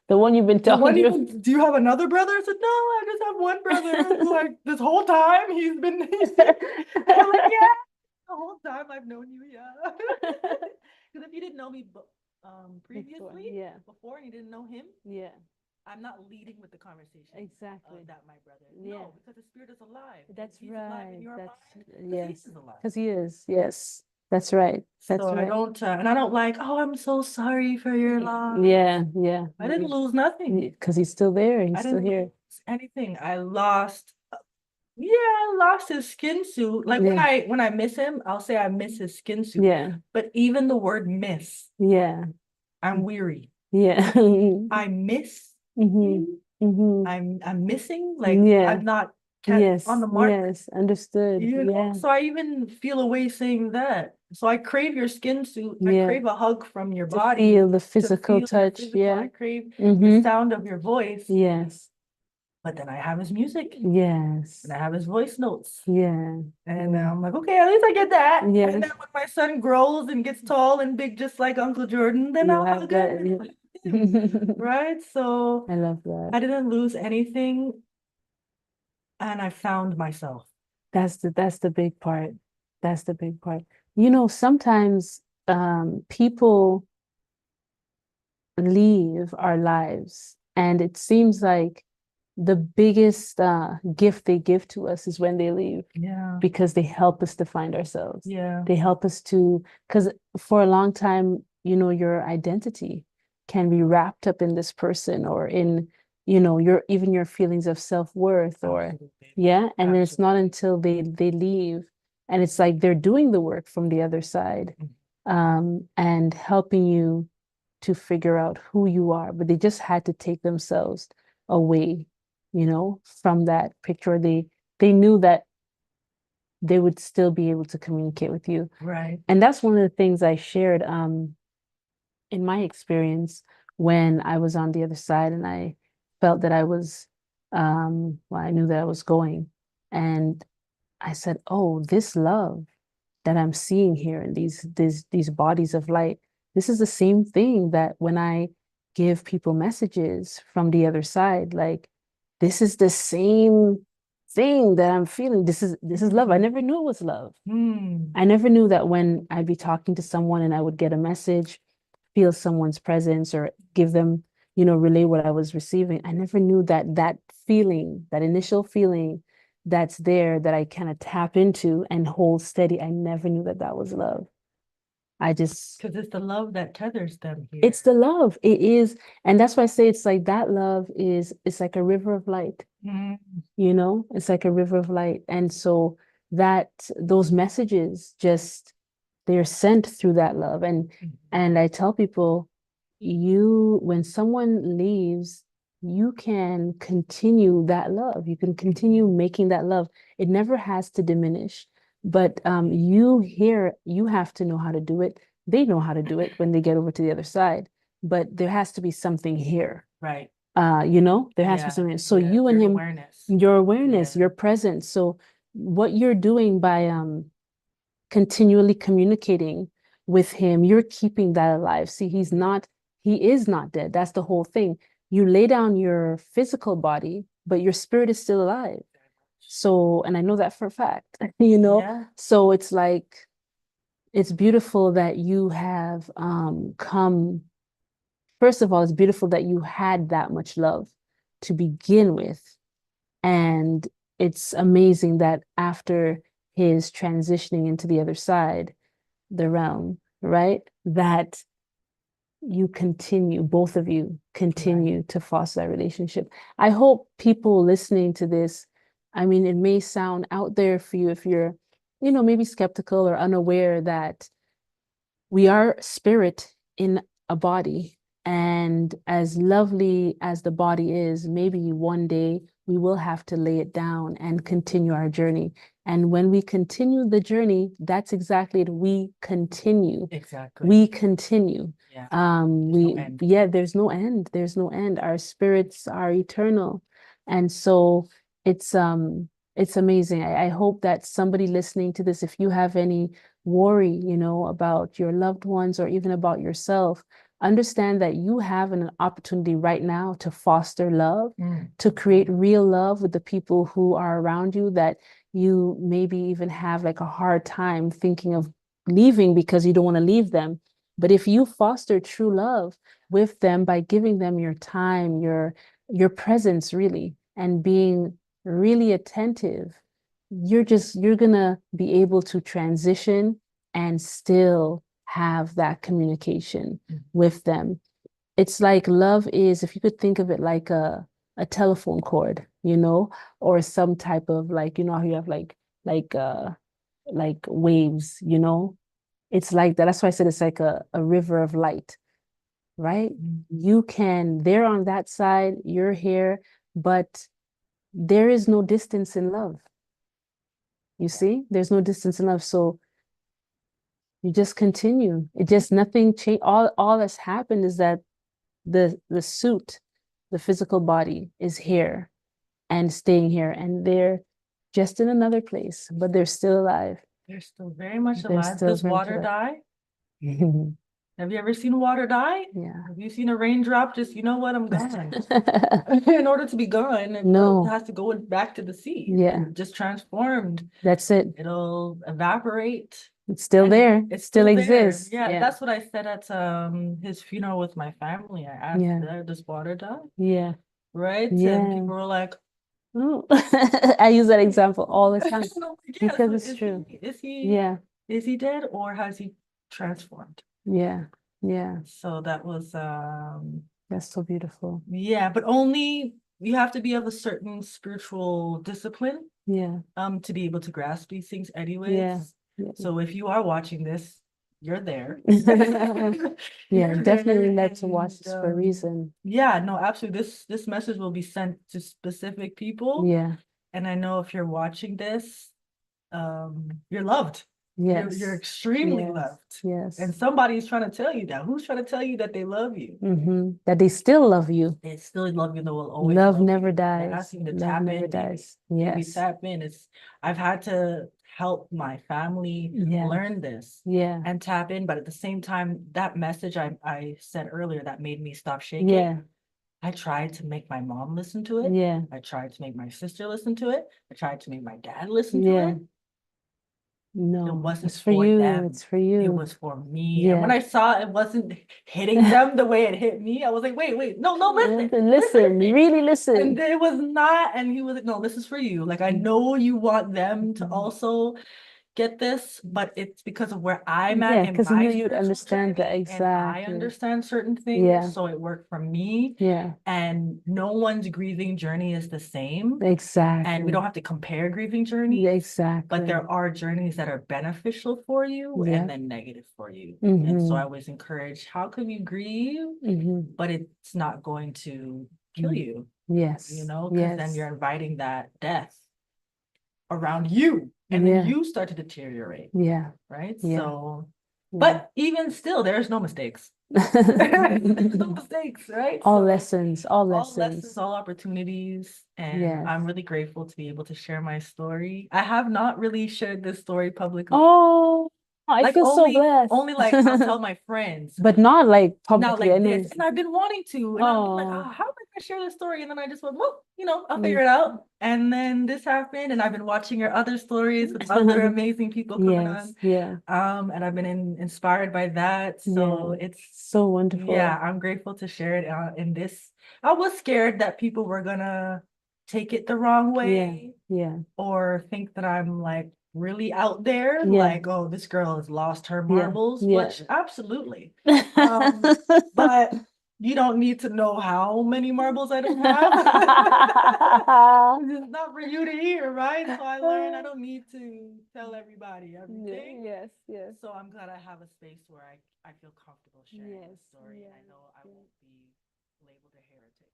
The one you've been talking to. Do you have another brother? I said, no, I just have one brother. Like this whole time he's been. I'm like, yeah, the whole time I've known you, Because if you didn't know me previously, before, and you didn't know him, I'm not leading with the conversation. Exactly. That my brother. Yeah. No, because the spirit is alive. That's He's alive in right. your That's mind, 'cause yes. he is alive. Because he is. Yes. That's right. That's So I right. don't, and I don't like, oh, I'm so sorry for your loss. Yeah. Yeah. I didn't lose nothing. Because he's still there. I He's still didn't here. lose anything. I lost, yeah, I lost his skin suit. Like Yeah. when I miss him, I'll say I miss his skin suit. Yeah. But even the word miss, Yeah. I'm weary. Yeah. I miss hmm him. hmm I'm missing. Like Yeah. I'm not Yes. on the mark. Yes. Understood. You know, Yeah. so I even feel a way saying that. So I crave your skin suit. I Yeah. crave a hug from your To body. feel the To physical feel your touch. physical. Yeah. I crave the Mm-hmm. sound of your voice. Yes. But then I have his music Yes. and I have his voice notes. Yeah. And Yeah. I'm like, okay, at least I get that. Yeah. And then when my son grows and gets tall and big, just like Uncle Jordan, then You I'll have hug that. him and play with him, right? So I love that. I didn't lose anything, and I found myself. That's the big part. That's the big part. You know, sometimes people leave our lives, and it seems like the biggest gift they give to us is when they leave. Yeah. Because they help us to find ourselves. Yeah. They help us to, because for a long time, you know, your identity can be wrapped up in this person or in, you know, even your feelings of self-worth or Absolutely. yeah. And then it's not Absolutely. until they leave and it's like they're doing the work from the other side, and helping you to figure out who you are, but they just had to take themselves away, you know, from that picture. They knew that they would still be able to communicate with you. Right. And that's one of the things I shared in my experience when I was on the other side and I felt that I was well, I knew that I was going. And I said, oh, this love that I'm seeing here in these bodies of light, this is the same thing that when I give people messages from the other side, like this is the same thing that I'm feeling. This is love. I never knew it was love. I never knew that when I'd be talking to someone and I would get a message, feel someone's presence or give them, you know, relay what I was receiving. I never knew that that feeling, that initial feeling that's there that I kind of tap into and hold steady. I never knew that that was love. I just, Because it's the love that tethers them here. it's the love. It is. And that's why I say it's like that love it's like a river of light, you know, it's like a river of light. And so that those messages just, they're sent through that love. And I tell people, when someone leaves, you can continue that love. You can continue making that love. It never has to diminish. But you have to know how to do it. They know how to do it when they get over to the other side. But there has to be something here. Right. You know, there has to be something. So you and him, your awareness, your presence. So what you're doing by continually communicating with him, you're keeping that alive. See, he is not dead. That's the whole thing. You lay down your physical body, but your spirit is still alive. So, and I know that for a fact, you know? Yeah. So it's like, it's beautiful that you have come. First of all, it's beautiful that you had that much love to begin with. And it's amazing that after his transitioning into the other side, the realm, right? That you continue, both of you continue to foster that relationship. I hope people listening to this, I mean, it may sound out there for you if you're, you know, maybe skeptical or unaware that we are spirit in a body. And as lovely as the body is, maybe one day we will have to lay it down and continue our journey. And when we continue the journey, that's exactly it. We continue. Exactly. We continue. Yeah. There's no end. There's no end. Our spirits are eternal. And so it's amazing. I hope that somebody listening to this, if you have any worry, you know, about your loved ones or even about yourself, understand that you have an opportunity right now to foster love, to create real love with the people who are around you that you maybe even have like a hard time thinking of leaving because you don't want to leave them. But if you foster true love with them by giving them your time, your your presence really, and being really attentive, you're gonna be able to transition and still have that communication with them. It's like love is, if you could think of it like a telephone cord, or some type of, like, how you have like waves, it's like that. That's why I said it's like a river of light, right? They're on that side, you're here, but there is no distance in love. You see, there's no distance in love. So you just continue. It just, nothing changed. All that's happened is that the suit, the physical body, is here and staying here, and they're just in another place, but they're still alive. They're still very much They're alive. still Does very much water alive. die? Have you ever seen water die? Yeah. Have you seen a raindrop just, you know what, I'm gone? In order to be gone, it No. has to go back to the sea. Yeah. Just transformed. That's it. It'll evaporate. It's still there. It still there. exists. Yeah, that's what I said at his funeral with my family. I asked, does water die? Yeah. Right? Yeah. And people were like, oh. I use that example all the time because so it's true. Is he dead, or has he transformed? Yeah. Yeah. So that was That's so beautiful. yeah, but only you have to be of a certain spiritual discipline Yeah. to be able to grasp these things anyways. Yeah. So if you are watching this, you're there. Yeah, definitely led to watch this for a reason. Yeah, no, absolutely. This message will be sent to specific people. Yeah. And I know if you're watching this, you're loved. Yes. You're extremely loved. Yes. And somebody's trying to tell you that. Who's trying to tell you that they love you? That they still love you. They still love you. They will always love love never you. dies. They're asking to Love tap never in, dies. Maybe Yes. tap in. I've had to help my family learn this and tap in. But at the same time, that message I said earlier that made me stop shaking. Yeah. I tried to make my mom listen to it. Yeah. I tried to make my sister listen to it. I tried to make my dad listen to it. No, it wasn't it's for you. them. It's for you. It was for me. And when I saw it wasn't hitting them the way it hit me, I was like, wait, no, listen. Listen, really listen. And it was not, and he was like, no, this is for you. Like, I know you want them to also get this, but it's because of where I'm at in my you'd understand that. Exactly. And I understand certain things, so it worked for me. And no one's grieving journey is the same. Exactly. And we don't have to compare grieving journeys. Exactly. But there are journeys that are beneficial for you and then negative for you. And so I always encourage, how can you grieve, but it's not going to kill you? Yes. Because then you're inviting that death around you. And then you start to deteriorate. Yeah. Right? Yeah. So, but even still, there's no mistakes. There's no mistakes, right? All lessons, all all opportunities. And I'm really grateful to be able to share my story. I have not really shared this story publicly. Oh, I feel so blessed. Only like I'll tell my friends. But not like publicly. Not like this. And I've been wanting to. And I'm like, how am I gonna share this story? And then I just went, well, I'll figure it out. And then this happened, and I've been watching your other stories with other amazing people coming on. Yeah. And I've been inspired by that. So it's so wonderful. Yeah, I'm grateful to share it in this. I was scared that people were gonna take it the wrong way. Yeah. Or think that I'm like really out there, like, oh, this girl has lost her marbles, which absolutely. But you don't need to know how many marbles I don't have. It's not for you to hear, right? So I learned I don't need to tell everybody everything. Yes. So I'm glad I have a space where I feel comfortable sharing the story. I know I won't be labeled a heretic.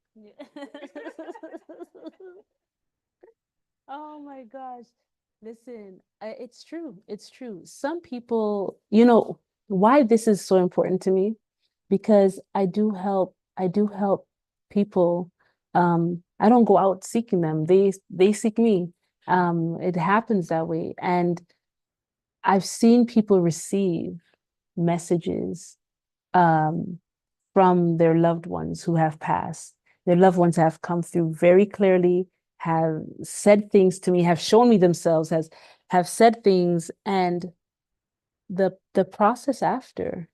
Oh my gosh. Listen, it's true. It's true. Some people, why this is so important to me, because I do help people. I don't go out seeking them. They seek me. It happens that way. And I've seen people receive messages from their loved ones who have passed. Their loved ones have come through very clearly, have said things to me, have shown me themselves, have said things, and the process after,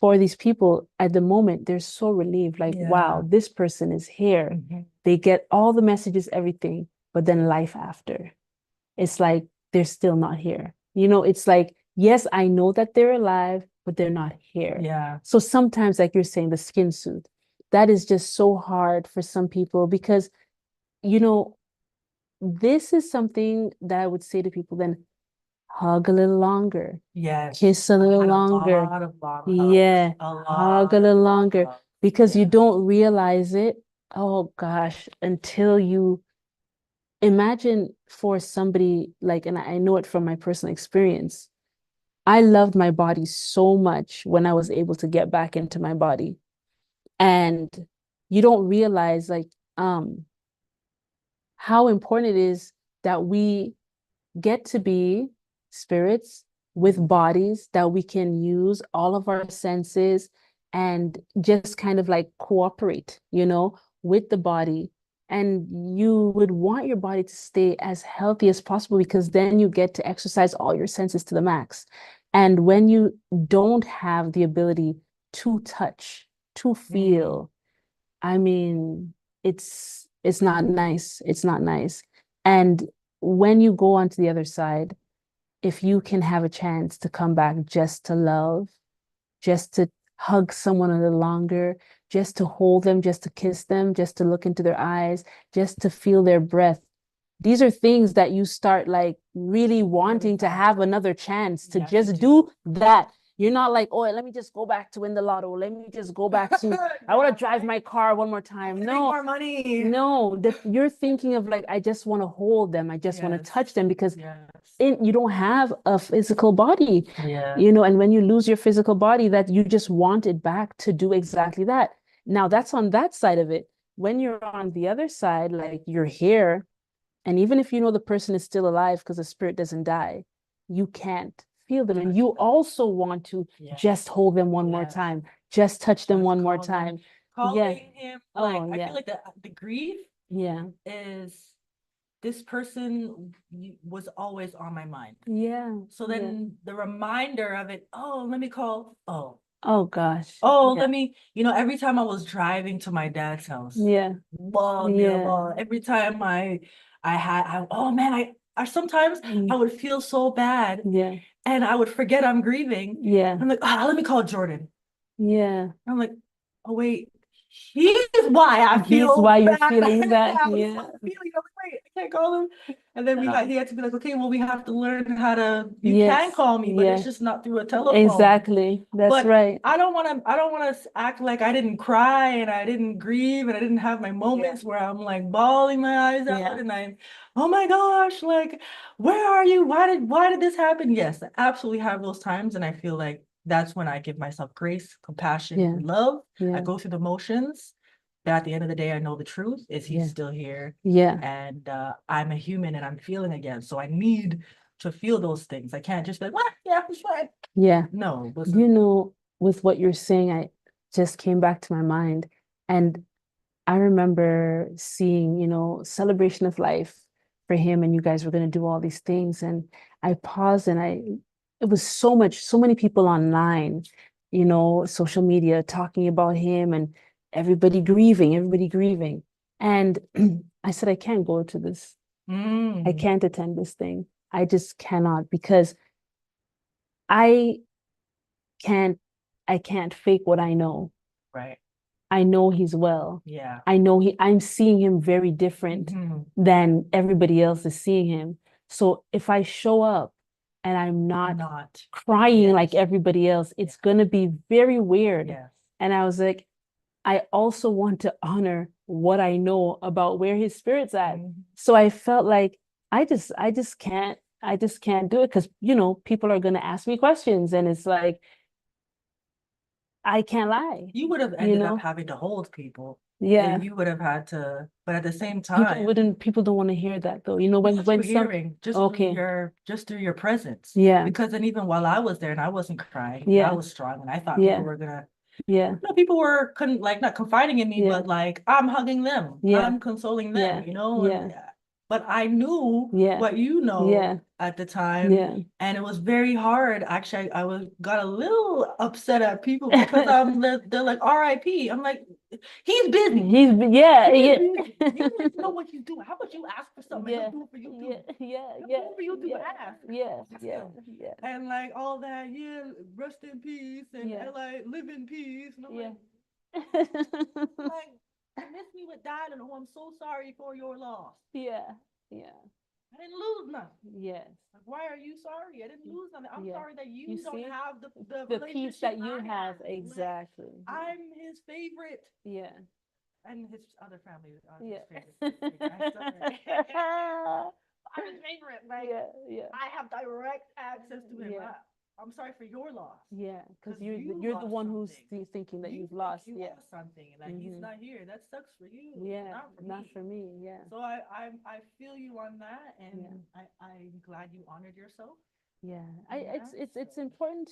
for these people at the moment, they're so relieved, like, wow, this person is here. They get all the messages, everything, but then life after, it's like they're still not here. It's like, yes, I know that they're alive, but they're not here. Yeah. So sometimes, like you're saying, the skin suit, that is just so hard for some people because, this is something that I would say to people, then hug a little longer. Yes. Kiss a little longer. Yeah. Hug a little longer because you don't realize it. Oh gosh, until you imagine for somebody like, and I know it from my personal experience. I loved my body so much when I was able to get back into my body. And you don't realize like how important it is that we get to be spirits with bodies that we can use all of our senses and just kind of like cooperate, with the body. And you would want your body to stay as healthy as possible because then you get to exercise all your senses to the max. And when you don't have the ability to touch, to feel, I mean, it's not nice. It's not nice. And when you go onto the other side, if you can have a chance to come back just to love, just to hug someone a little longer, just to hold them, just to kiss them, just to look into their eyes, just to feel their breath. These are things that you start like really wanting to have another chance to just do that. You're not like, oh, let me just go back to win the lotto. Let me just go back to, I want to drive my car one more time. No, more money. No, that you're thinking of like, I just want to hold them. I just want to touch them because you don't have a physical body, and when you lose your physical body, that you just want it back to do exactly that. Now that's on that side of it. When you're on the other side, like you're here, and even if the person is still alive because the spirit doesn't die, you can't feel them. And you also want to just hold them one more time, just touch them one more time. Calling him, like, I feel like the grief is this person was always on my mind. Yeah. So then the reminder of it, let me call, oh gosh. Let me, every time I was driving to my dad's house. Every time sometimes I would feel so bad. And I would forget I'm grieving. I'm like, let me call Jordan. I'm like, oh wait, he's why I feel He's why you're bad feeling that. now. I'm like, wait, I can't call him. And then he had to be like, okay, well, we have to learn how to, you can call me, but it's just not through a telephone. Exactly. That's right. I don't want to act like I didn't cry and I didn't grieve and I didn't have my moments where I'm like bawling my eyes out and I'm, oh my gosh, like, where are you? Why did this happen? Yes, I absolutely have those times. And I feel like that's when I give myself grace, compassion, love. I go through the motions. But at the end of the day, I know the truth is he's still here. And I'm a human and I'm feeling again. So I need to feel those things. I can't just be like, well, yeah, it's fine. No. With what you're saying, I just came back to my mind. And I remember seeing, celebration of life for him, and you guys were going to do all these things. And I paused and it was so many people online, social media talking about him and everybody grieving. And I said, I can't go to this. I can't attend this thing. I just cannot because I can't fake what I know. Right. I know he's well. Yeah. I know I'm seeing him very different than everybody else is seeing him. So if I show up and I'm not crying like everybody else, it's going to be very weird. And I was like, I also want to honor what I know about where his spirit's at. So I felt like I just can't do it because, people are going to ask me questions and it's like, I can't lie. You would have ended up having to hold people. Yeah. You would have had to, but at the same time, people don't want to hear that though. when hearing just through your presence. Yeah. Because then even while I was there and I wasn't crying, I was strong and I thought people were gonna people were not confiding in me, but like I'm hugging them. I'm consoling them, but I knew Yeah. what you know Yeah. at the time. Yeah. And it was very hard. Actually, I got a little upset at people because they're like RIP. I'm like, he's busy. Yeah. You don't know what he's doing. How about you ask for something and he'll do it for you too? Yeah. For you to ask. Yeah. And like all that, rest in peace and like live in peace. And I'm like, you miss me with that, and I'm so sorry for your loss. Yeah. I didn't lose nothing. Yes. Like, why are you sorry? I didn't lose nothing. I'm sorry that you don't see? have The peace that you have. Exactly. Like, I'm his favorite. Yeah. And his other family are his favorite. I'm his favorite. Like, I have direct access to him. I'm sorry for your loss. Yeah, because you're the one who's thinking that you've lost. You lost something, and like he's not here. That sucks for you. Yeah, not for me. Yeah. So I feel you on that, and I'm glad you honored yourself. Yeah, it's important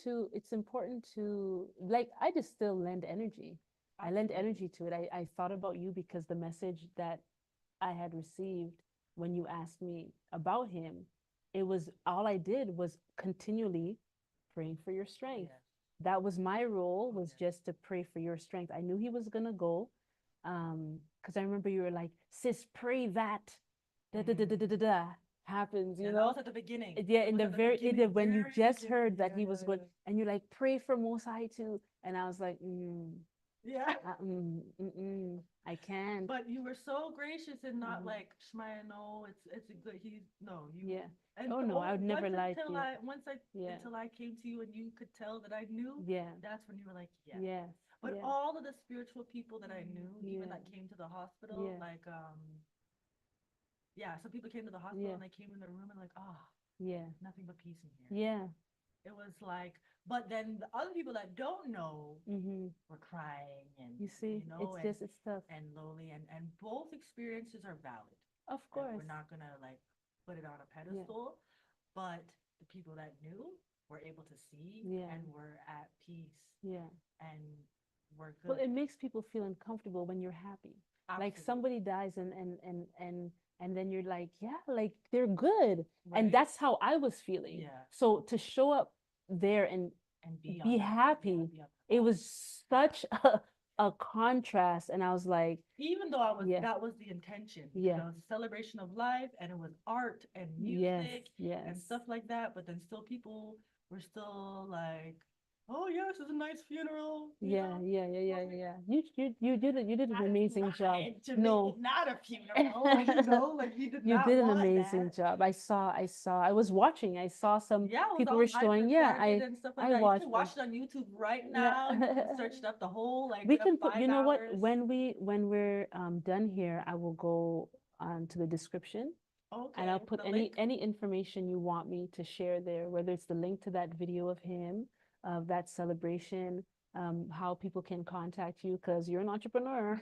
to like, I just still lend energy. I lend energy to it. I thought about you because the message that I had received when you asked me about him, it was all I did was continually praying for your strength. That was my role, was just to pray for your strength. I knew he was gonna go, because I remember you were like, sis, pray that happens, you know. That was at the beginning. Yeah, in the very when you just heard that he was good, and you're like, pray for Most High too, and I was like, I can't. But you were so gracious and not like, Shamaia, no, it's a good. And no, I would never lie to you. Until I came to you and you could tell that I knew. That's when you were like, yes. But all of the spiritual people that I knew, even that came to the hospital, like some people came to the hospital and they came in the room and like, nothing but peace in here. Yeah. It was like, but then the other people that don't know were crying, and you see, it's tough and lonely, and both experiences are valid. Of course, and we're not gonna like put it on a pedestal, but the people that knew were able to see and were at peace. And we're good. Well, it makes people feel uncomfortable when you're happy. Absolutely. Like somebody dies and then you're like, like they're good, and that's how I was feeling. So to show up there and be happy, it was such a contrast, and I was like, even though that was the intention, it was a celebration of life, and it was art and music and stuff like that, but then still people were still like, oh yes, it's a nice funeral. Yeah. You did an amazing job. No, not a funeral. Like you did an amazing job. I was watching. I saw some people were showing. I watched. You can watch it on YouTube right now. You can search it up the whole like. We can put. You know what? When we're done here, I will go to the description. Okay, and I'll put any information you want me to share there, whether it's the link to that video of him, of that celebration, how people can contact you, because you're an entrepreneur,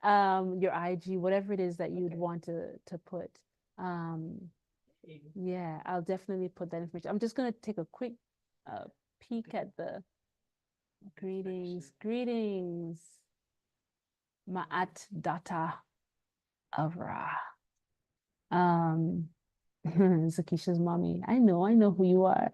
your IG, whatever it is that you'd want to put. I'll definitely put that information. I'm just going to take a quick peek at the greetings. Ma'at Data Avra. Zakisha's mommy. I know who you are.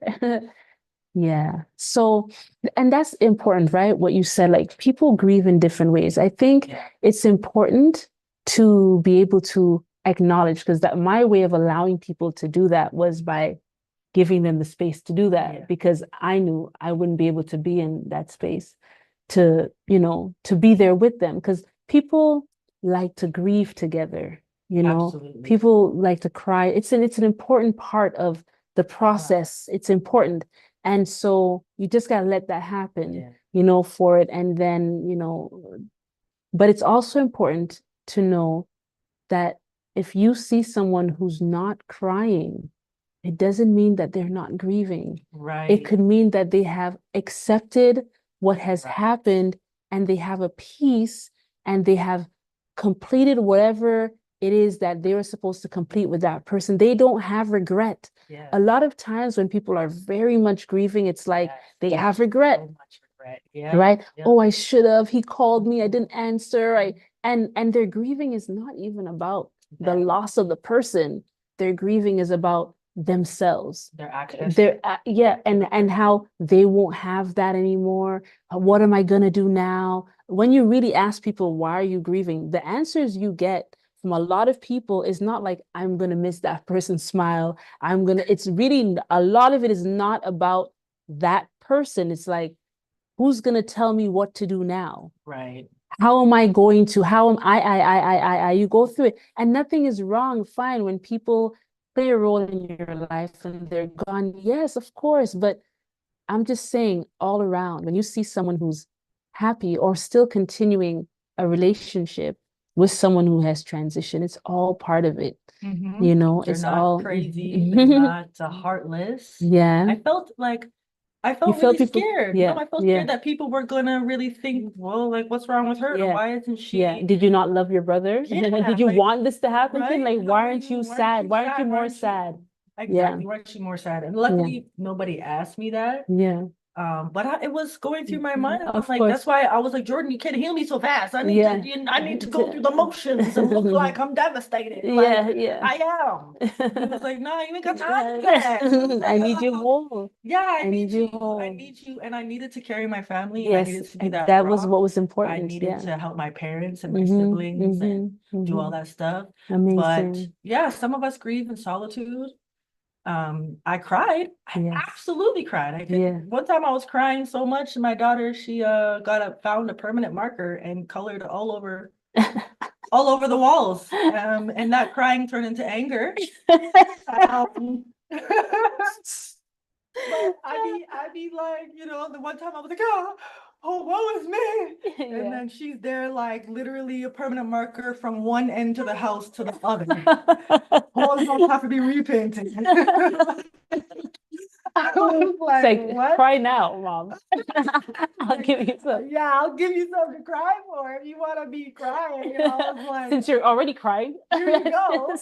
Yeah. So, and that's important, right? What you said, like people grieve in different ways. I think it's important to be able to acknowledge, because that my way of allowing people to do that was by giving them the space to do that, because I knew I wouldn't be able to be in that space to be there with them, because people like to grieve together. Absolutely. People like to cry. It's an important part of the process. It's important. And so you just got to let that happen, for it. And then, but it's also important to know that if you see someone who's not crying, it doesn't mean that they're not grieving. Right. It could mean that they have accepted what has happened, and they have a peace, and they have completed whatever it is that they were supposed to complete with that person. They don't have regret. A lot of times when people are very much grieving, it's like they have regret. So much regret. Right? Oh, I should have. He called me. I didn't answer. And their grieving is not even about the loss of the person. Their grieving is about themselves, their actions. Yeah, and how they won't have that anymore. What am I gonna do now? When you really ask people, why are you grieving? The answers you get from a lot of people is not like, I'm gonna miss that person's smile. It's really, a lot of it is not about that person. It's like, who's gonna tell me what to do now? Right. How am I going to, how am I, you go through it, and nothing is wrong, fine. When people play a role in your life and they're gone, yes, of course. But I'm just saying, all around, when you see someone who's happy or still continuing a relationship with someone who has transitioned, it's all part of it. You know, they're it's not all crazy, they're not heartless. Yeah. I felt really scared. Yeah, I felt yeah, scared that people were gonna really think, well, like, what's wrong with her? yeah, Why isn't yeah. she? Did you not love your brother? Yeah, Did you like, want this to happen to him? right? Like, Like, why aren't you sad? Why aren't you more sad? Yeah, Exactly. Why is she more sad? And yeah, luckily, nobody asked me that. yeah. But it was going through my mind. And I was Of like, course. that's why I was like, Jordan, you can't heal me so fast. I Yeah. need to go through the motions and look like I'm devastated. Yeah, Like, yeah. I am. And it was like, nah, you ain't got time for that. I need you whole. Yeah, I need you I whole. need you. And I needed to carry my family. I Yes, needed to be and that that was rock. what was I important. needed Yeah. to help my parents and my siblings and do all that stuff. But Amazing. yeah, some of us grieve in solitude. I cried. I Yes. absolutely cried. Yeah. One time I was crying so much, and my daughter, she found a permanent marker and colored all over the walls. And that crying turned into anger. But I'd be like, the one time I was like, oh, woe is me. And then she's there, like, literally a permanent marker from one end to the house to the other. Walls don't have to be repainted. I was like, what? Cry now, Mom. I'll give you some. Yeah, I'll give you something to cry for if you want to be crying. I was like, since you're already crying. Here you go.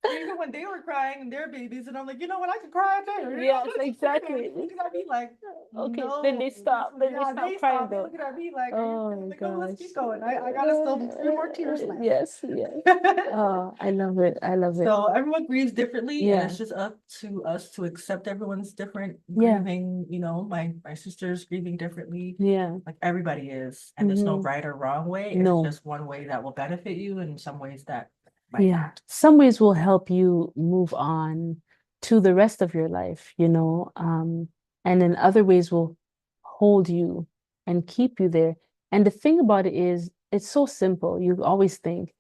Even when they were crying and they're babies, and I'm like, you know what, I can cry too. Yes, exactly. Look at me like, okay, no. then they stop. Then yeah, they stop crying though. Looking at me like, oh like, gosh. no, let's keep going. I gotta still 3 more tears left. Yes, yes. Oh, I love it. I love it. So everyone grieves differently, and it's just up to us to accept everyone's different grieving. My sister's grieving differently. Yeah, like everybody is, and there's no right or wrong way. It's just one way that will benefit you, and some ways that might not. Some ways will help you move on to the rest of your life, and then other ways will hold you and keep you there. And the thing about it is, it's so simple. You always think,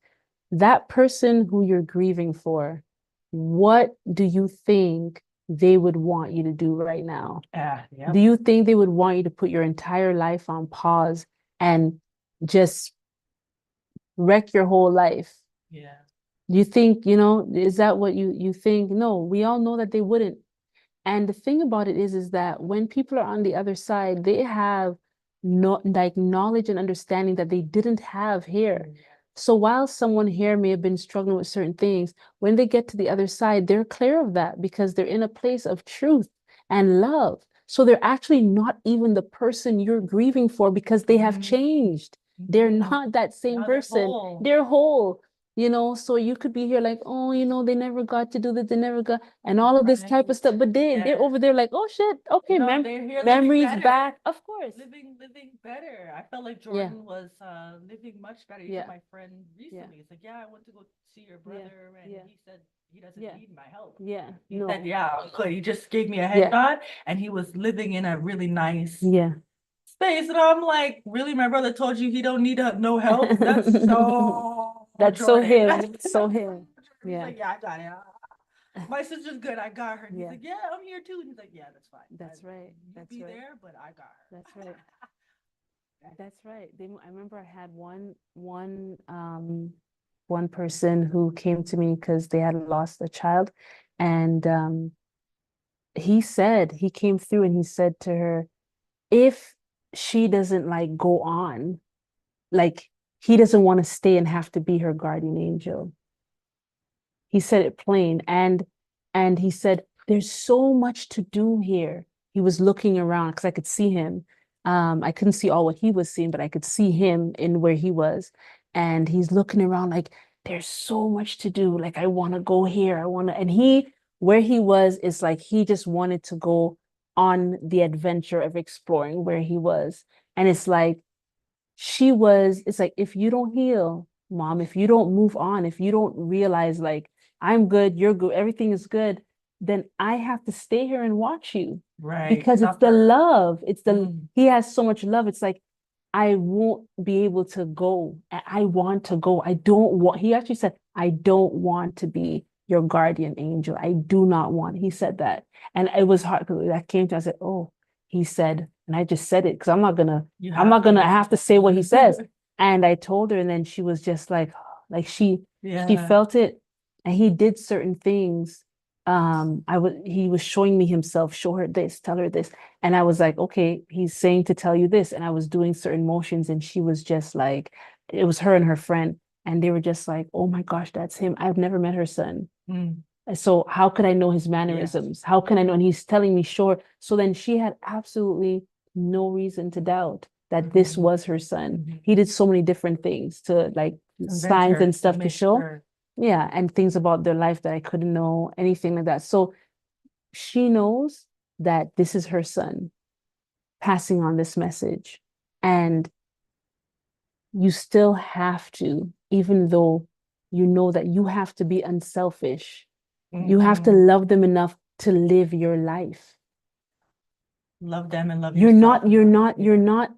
that person who you're grieving for, what do you think they would want you to do right now? Do you think they would want you to put your entire life on pause and just wreck your whole life? Yeah. You think, is that what you think? No, we all know that they wouldn't. And the thing about it is that when people are on the other side, they have knowledge and understanding that they didn't have here. So while someone here may have been struggling with certain things, when they get to the other side, they're clear of that because they're in a place of truth and love. So they're actually not even the person you're grieving for because they have changed. They're not that same person. They're whole. So you could be here like, oh, they never got to do this, they never got, and all of this type of stuff. But they're over there like, oh shit, okay, memories back. Of course. Living better. I felt like Jordan was living much better. Even my friend recently, he's like, I went to go see your brother, and he said he doesn't need my help. He said, okay, he just gave me a head nod, and he was living in a really nice space. And I'm like, really, my brother told you he don't need no help? That's so That's Jordan. So him. That's so him. He's like, I got it. My sister's good. I got her. And he's like, I'm here too. And he's like, that's fine. That's right. That's be right. There, but I got her. That's right. That's right. I remember I had one person who came to me because they had lost a child, and he came through and he said to her, if she doesn't like go on, like he doesn't want to stay and have to be her guardian angel. He said it plain. And he said, there's so much to do here. He was looking around because I could see him. I couldn't see all what he was seeing, but I could see him in where he was. And he's looking around like, there's so much to do. Like, I want to go here. And where he was, is like, he just wanted to go on the adventure of exploring where he was. And it's like, it's like, if you don't heal, mom, if you don't move on, if you don't realize, like, I'm good, you're good, everything is good, then I have to stay here and watch you. Right. Because it's the love. He has so much love. It's like, I won't be able to go. I want to go. He actually said, I don't want to be your guardian angel. I do not want. He said that. And it was hard because that came to, I said, oh, he said, and I just said it because I'm not gonna have to say what he says. And I told her, and then she was just like she felt it. And he did certain things. He was showing me himself, show her this, tell her this. And I was like, okay, he's saying to tell you this. And I was doing certain motions, and she was just like, it was her and her friend. And they were just like, oh my gosh, that's him. I've never met her son. So how could I know his mannerisms? How can I know? And he's telling me, sure. So then she had absolutely no reason to doubt that this was her son. He did so many different things to, like, signs and stuff to show. Yeah, and things about their life that I couldn't know, anything like that. So she knows that this is her son passing on this message. And you still have to, even though you know that you have to be unselfish, you have to love them enough to live your life. Love them and love yourself. You're not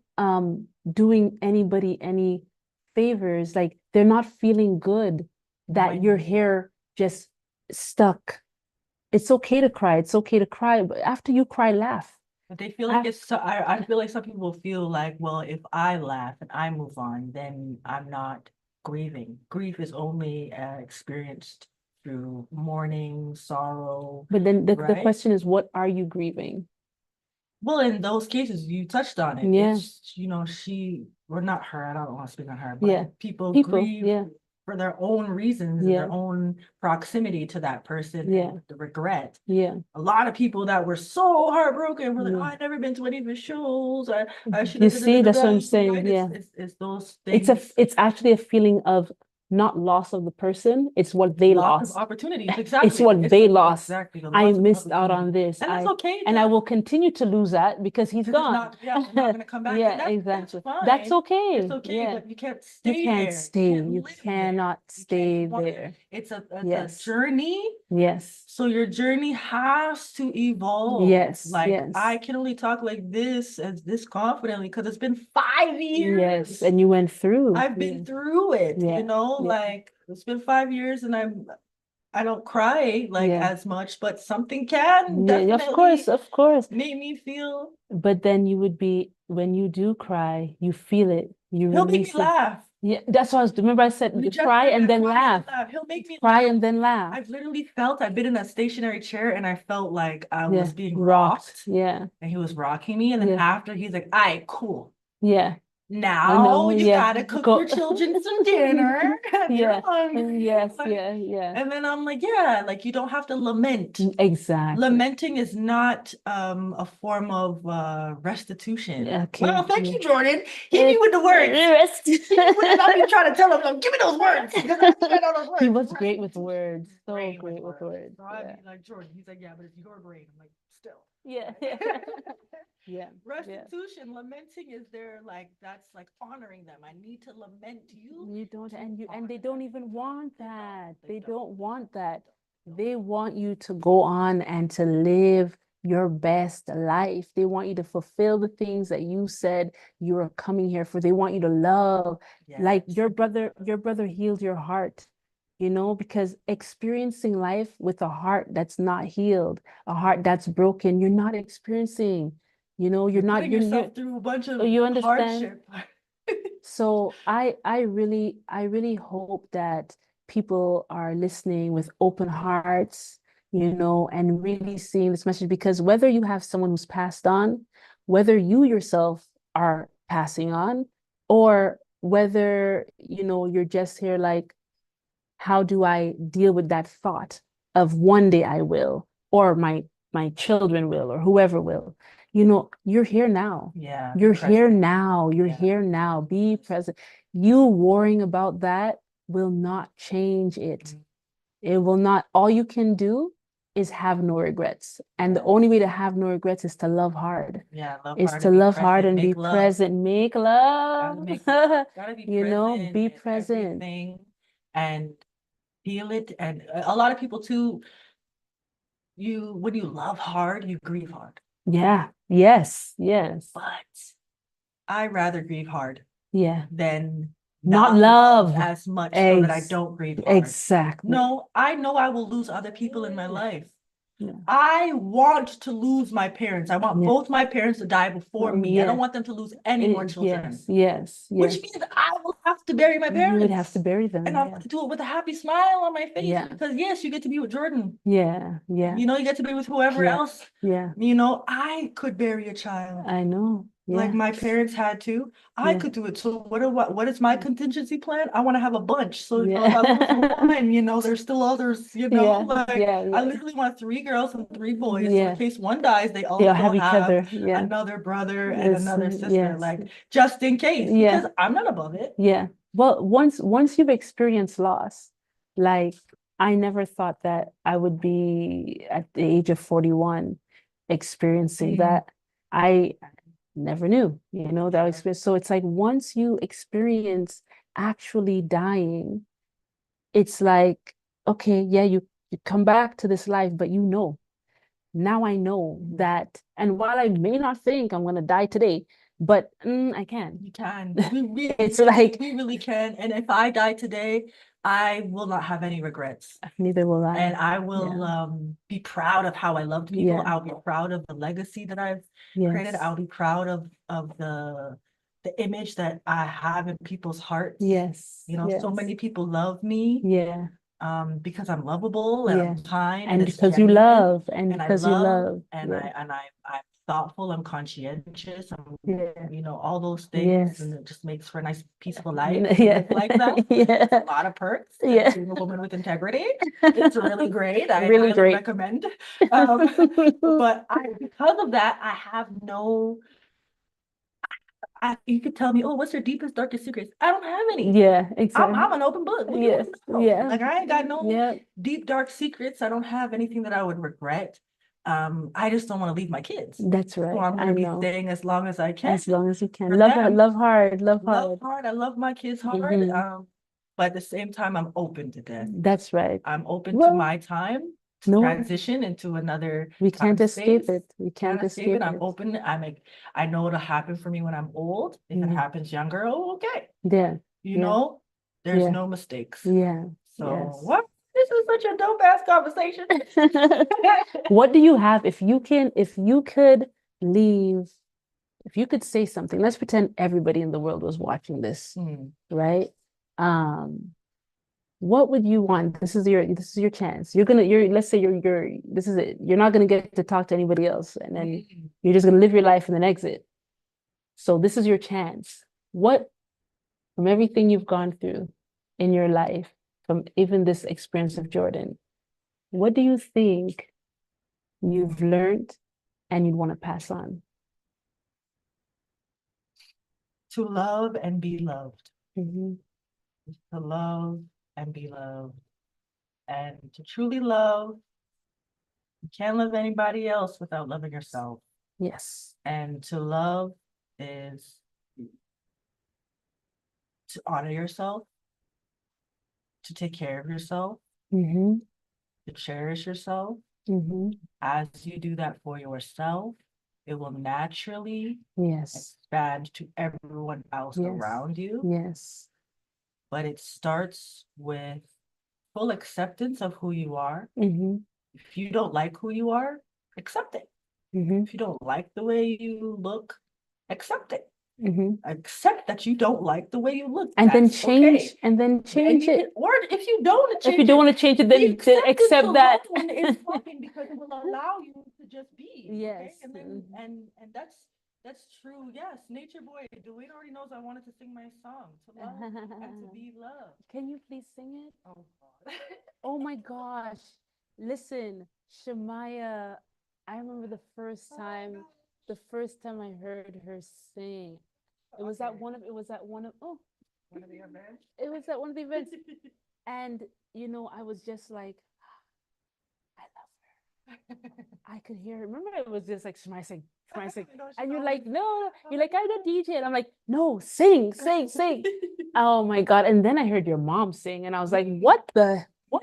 doing anybody any favors. Like, they're not feeling good that you're here just stuck. It's okay to cry. It's okay to cry. But after you cry, laugh. But they feel like I feel like some people feel like, well, if I laugh and I move on, then I'm not grieving. Grief is only experienced through mourning, sorrow. But then the question is, what are you grieving? Well, in those cases, you touched on it. Yeah. It's, or not her, I don't want to speak on her, but people grieve for their own reasons, and their own proximity to that person, and the regret. Yeah. A lot of people that were so heartbroken were like, oh, I've never been to any of his shows. I should. You see, that's what I'm saying. Right? Yeah. It's those things. It's actually a feeling of not loss of the person, it's what they lost. Opportunities, exactly. It's what they lost. Exactly. I missed out on this. And that's okay. And I will continue to lose that because he's gone. I'm not going to come back. Yeah, exactly. That's okay. It's okay, but you can't stay You can't there. stay. You cannot stay there. It's a journey. Yes. So your journey has to evolve. Yes. Like, yes. I can only talk like this confidently because it's been 5 years. Yes. And you went through. I've been through it, like, it's been 5 years, and I don't cry as much, but something can definitely of course make me feel. But then you would be, when you do cry, you feel it. He'll make me laugh. Yeah, that's what remember I said, cry and then laugh. He'll make me cry and then laugh. I've literally I've been in a stationary chair, and I felt like I was being rocked. Yeah. And he was rocking me, and then after, he's like, all right, cool. Yeah. Now you gotta cook your children some dinner. Yes, yeah. And then I'm like, like, you don't have to lament. Exactly. Lamenting is not a form of restitution. Okay. Well, thank you, Jordan. Hit me with the words. I've been trying to tell him, give me those words. He was great with words. So great with words. So I'd be like, Jordan. He's like, yeah, but it's your brain. I'm like, still. Yeah. Yeah. Restitution, lamenting is that's like honoring them. I need to lament you. You don't, and they don't even want that. They don't want that. They want you to go on and to live your best life. They want you to fulfill the things that you said you were coming here for. They want you to love. Like, your brother healed your heart. Because experiencing life with a heart that's not healed, a heart that's broken, you're not experiencing. You're not putting yourself through a bunch of you understand. Hardship. So I really hope that people are listening with open hearts, and really seeing this message, because whether you have someone who's passed on, whether you yourself are passing on, or whether you're just here like, how do I deal with that thought of one day I will, or my children will, or whoever will? You're here now. You're here now. You're here now. Be present. You worrying about that will not change it. It will not. All you can do is have no regrets. And the only way to have no regrets is to love hard. Yeah, love Is hard to and be love hard present, and be make love. present, make love. Gotta be You know, present be in present. everything and feel it. And a lot of people too, when you love hard, you grieve hard. Yeah. Yes. Yes. But I rather grieve hard Yeah. than Not love love. as much so that I don't grieve hard. Exactly. No, I know I will lose other people in my life. Yeah. I want to lose my parents. I want Yeah. both my parents to die before me. I Yeah. don't want them to lose any more children. Yes. Yes. Which Yes. means I will have to bury my You would parents. have to bury them. And I'll Yeah. do it with a happy smile on my face. Yeah. Because yes, you get to be with Jordan. Yeah. Yeah. You know, you get to be with whoever Yeah. else. Yeah. You know, I could bury a child. I know. Like Yeah. my parents had to. I Yeah. could do it. So what is my contingency plan? I want to have a bunch. So you know, Yeah. if I lose one, you know, there's still others, you know, Yeah. like Yeah. I literally want 3 girls and 3 boys. So Yeah. in case one dies, they They'll also have each have other. Yeah. another brother and Yes. another sister, Yes. like just in case, Yeah. because I'm not above it. Yeah. Well, once you've experienced loss, like I never thought that I would be at the age of 41 experiencing that. I never knew, you know, that experience. So it's like once you experience actually dying, it's like, okay, yeah, you come back to this life, but you know, now I know that, and while I may not think I'm gonna die today, but I can. You can. We It's really, like we really can. And if I die today, I will not have any regrets. neither will I. And I will be proud of how I loved people. Yeah. I'll be proud of the legacy that I've created. Yes. I'll be proud of the image that I have in people's hearts. Yes. You know, so Yes. many people love me Yeah. because I'm lovable and Yeah. I'm kind And it's because you genuine, love, and and I because you love love. and Yeah. I'm thoughtful, I'm conscientious, Yeah. you know, all those things, Yes. and it just makes for a nice, peaceful life to Yeah. live like that. Yeah. It's a lot of perks. And Yeah. being a woman with integrity, it's really great. I Really highly great. recommend. But because of that, I have no. You could tell me, oh, what's your deepest, darkest secrets? I don't have any. Yeah, exactly. I'm an open book. What do you Yes. want to know? Yeah. Like I ain't got no Yeah. deep, dark secrets. I don't have anything that I would regret. I just don't want to leave my kids. That's right. So I'm I gonna be know. staying as long as I can. As long as you can. for Love them. love hard. Love Love hard. hard. I love my kids hard. Mhm. But at the same time, I'm open to death. That's right. I'm open to Well, my time to no, transition into another we time can't escape space. it. We can't Escape escape it. I'm it. open. I know it'll happen for me when I'm old. If it Mhm. happens younger, oh, okay. Yeah. You Yeah. know, there's Yeah. no mistakes. Yeah. So Yes. what? This is such a dope ass conversation. What do you have if you could leave, if you could say something, let's pretend everybody in the world was watching this, right? What would you want? This is your chance. Let's say this is it. You're not gonna get to talk to anybody else, and then you're just gonna live your life and then exit. So this is your chance. What, from everything you've gone through in your life, from even this experience of Jordan, what do you think you've learned and you'd want to pass on? To love and be loved. Mm-hmm. To love and be loved. And to truly love, you can't love anybody else without loving yourself. Yes. And to love is to honor yourself, to take care of yourself, Mm-hmm. to cherish yourself. Mm-hmm. As you do that for yourself, it will naturally expand to everyone else around you. Yes. But it starts with full acceptance of who you are. Mm-hmm. If you don't like who you are, accept it. Mm-hmm. If you don't like the way you look, accept it. Mm-hmm. Accept that you don't like the way you look. And then That's change, okay. and then change it. Or if you don't want to change If you don't want to change it, then accept that. It's fine because it will allow you to just be. Yes. Okay? And that's true. Yes, Nature Boy, Dwayne already knows I wanted to sing my song, to love and to be loved. Can you please sing it? Oh God. Oh my gosh. Listen, Shamaia, I remember the first time I heard her sing. It was at one of oh One of the events? It was at one of the events. And, you know, I was just like, I love her. I could hear her. Remember, it was just like, Shamaia sing, Shamaia sing. And you're like, no. You're like, I'm the DJ. And I'm like, no, sing, sing, sing. Oh my God. And then I heard your mom sing. And I was like, what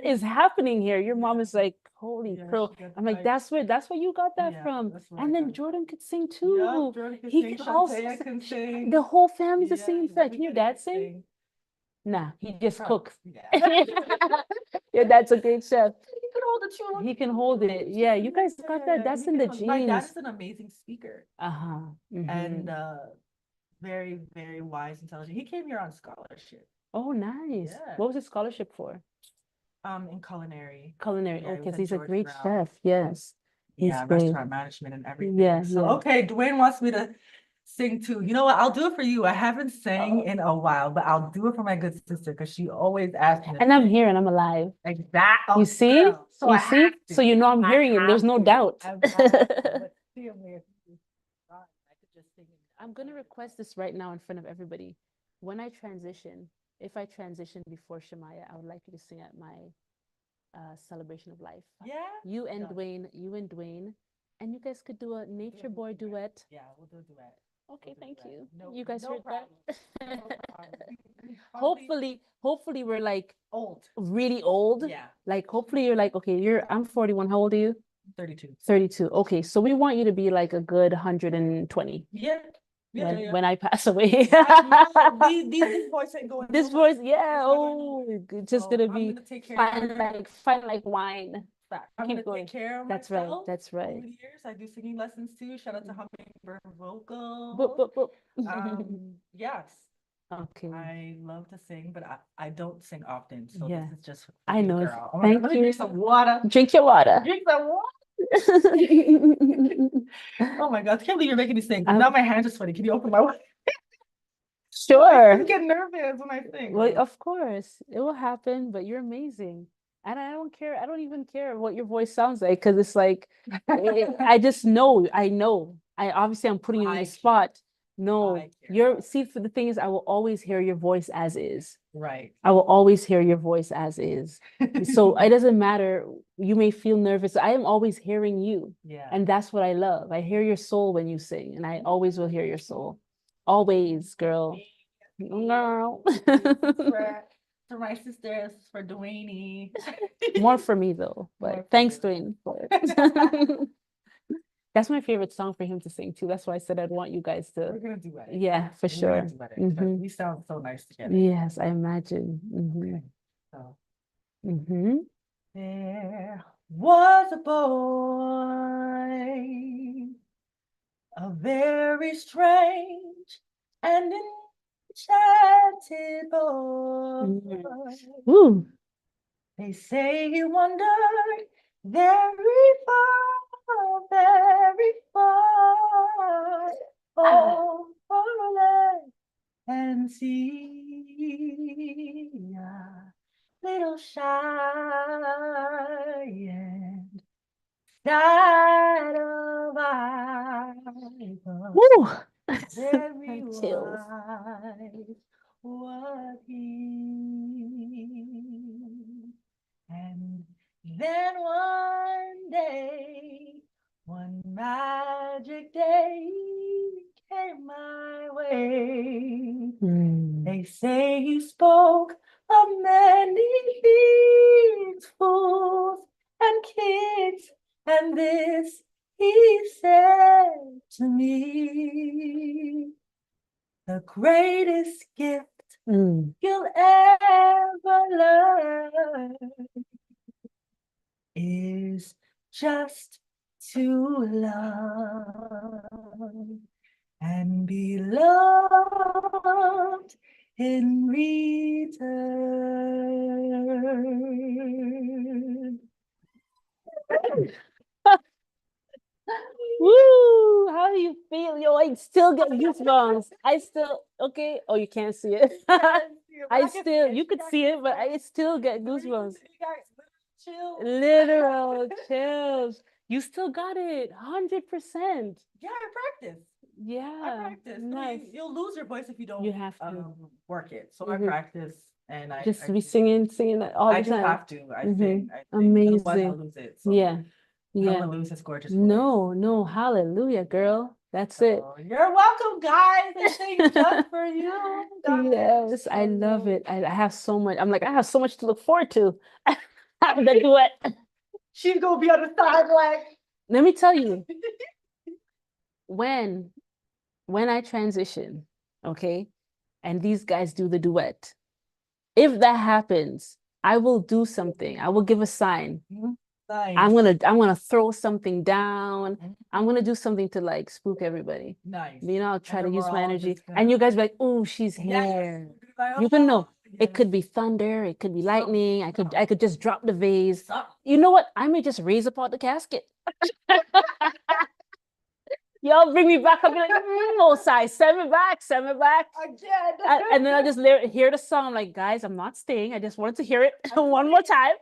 is happening here? Your mom is like, holy crow. I'm like, that's where you got that from. And then Jordan could sing too. Jordan could He sing, can also Shamaia can sing. the whole family's a singing fan. Can your dad sing? Nah, he just cooks. Yeah. Your dad's a great chef. He can hold it too. He can hold it. Yeah, you guys got that. That's in the genes. My dad is an amazing speaker. Uh-huh. And very, very wise, intelligent. He came here on scholarship. Oh, nice. Yeah. What was his scholarship for? In culinary. Culinary. Yeah, okay, so he's George a great Brown. chef. Yes. He's great. Restaurant management and everything. Yeah, so yeah. okay, Dwayne wants me to sing too. You know what? I'll do it for you. I haven't sang in a while, but I'll do it for my good sister because she always asks me. And I'm here and I'm alive. Exactly. You see? Girl. So you see? So you know I'm hearing it. There's no doubt. I'm gonna request this right now in front of everybody. When I transition, if I transition before Shamaia, I would like you to sing at my celebration of life. Yeah. You and Dwayne, and you guys could do a nature boy duet. Yeah, we'll do a duet. Okay, thank you. No, You guys heard problem. that? Hopefully we're like old. Really old. Yeah. Like hopefully you're like, okay, I'm 41. How old are you? 32. 32. Okay, so we want you to be like a good 120. Yeah. When I pass away. These boys ain't going. This voice, yeah. Oh, it's just gonna be fine like wine. I'm gonna take care of That's myself. right. That's right. Over the years, I do singing lessons too. Shout out to Hummingbird Vocal. Boop, boop, boop. Yes. Okay. I love to sing, but I don't sing often. So yeah. this is just I know. Girl. Thank Let you. me drink some water. Drink your water. Drink some water. Oh my God. I can't believe you're making me sing. Now my hands are sweaty. Can you open my water? Sure. I get nervous when I sing. Well, of course. It will happen, but you're amazing. And I don't care. I don't even care what your voice sounds like because it's like, I just know. I know. I'm putting you on the spot. No, for the thing is, I will always hear your voice as is. Right. I will always hear your voice as is. So it doesn't matter. You may feel nervous. I am always hearing you. Yeah. And that's what I love. I hear your soul when you sing, and I always will hear your soul. Always, girl. Girl. For my sisters, for Dwayne. More for me though. But thanks, Dwayne. That's my favorite song for him to sing too. That's why I said I'd want you guys to. We're gonna do it. Yeah, for sure. We sound so nice together. Yes, I imagine. Okay. So. There was a boy, a very strange and enchanted boy. Ooh. They say he wandered very far, oh, far land and see a little shy and side of eyes. Ooh. Very wise was he. And then one magic day came my way. They say he spoke of many things, fools and kings, and this he said to me, the greatest gift you'll ever learn is just to love and be loved in return. Woo! How do you feel? Yo, I still get goosebumps. Okay. Oh, you can't see it. You could see it, but I still get goosebumps. Literal chills. You still got it, 100%. Yeah, I practice. Yeah, practice. nice. You'll lose your voice if you don't have to work it. So I practice and just I be singing all the I do time. have to. I sing. Amazing. Otherwise I'll lose it. So Yeah, I don't yeah. want to lose this gorgeous voice. No, hallelujah, girl. That's it. You're welcome, guys. I sing just for you. Yes, I love it. I have so much. I'm like, I have so much to look forward to. Having to do it. She's gonna be on the side like. Let me tell you, when I transition, okay, and these guys do the duet, if that happens, I will do something. I will give a sign. Nice. I'm gonna throw something down. I'm gonna do something to like spook everybody. Nice. You know, I'll try to use my energy. Gonna... And you guys be like, oh, she's here. Like, you can know. It could be thunder, it could be lightning. I could just drop the vase. You know what? I may just raise apart the casket. Y'all bring me back. I'll be like, no, size, send me back. Again. And then I'll just hear the song. I'm like, guys, I'm not staying. I just wanted to hear it one more time.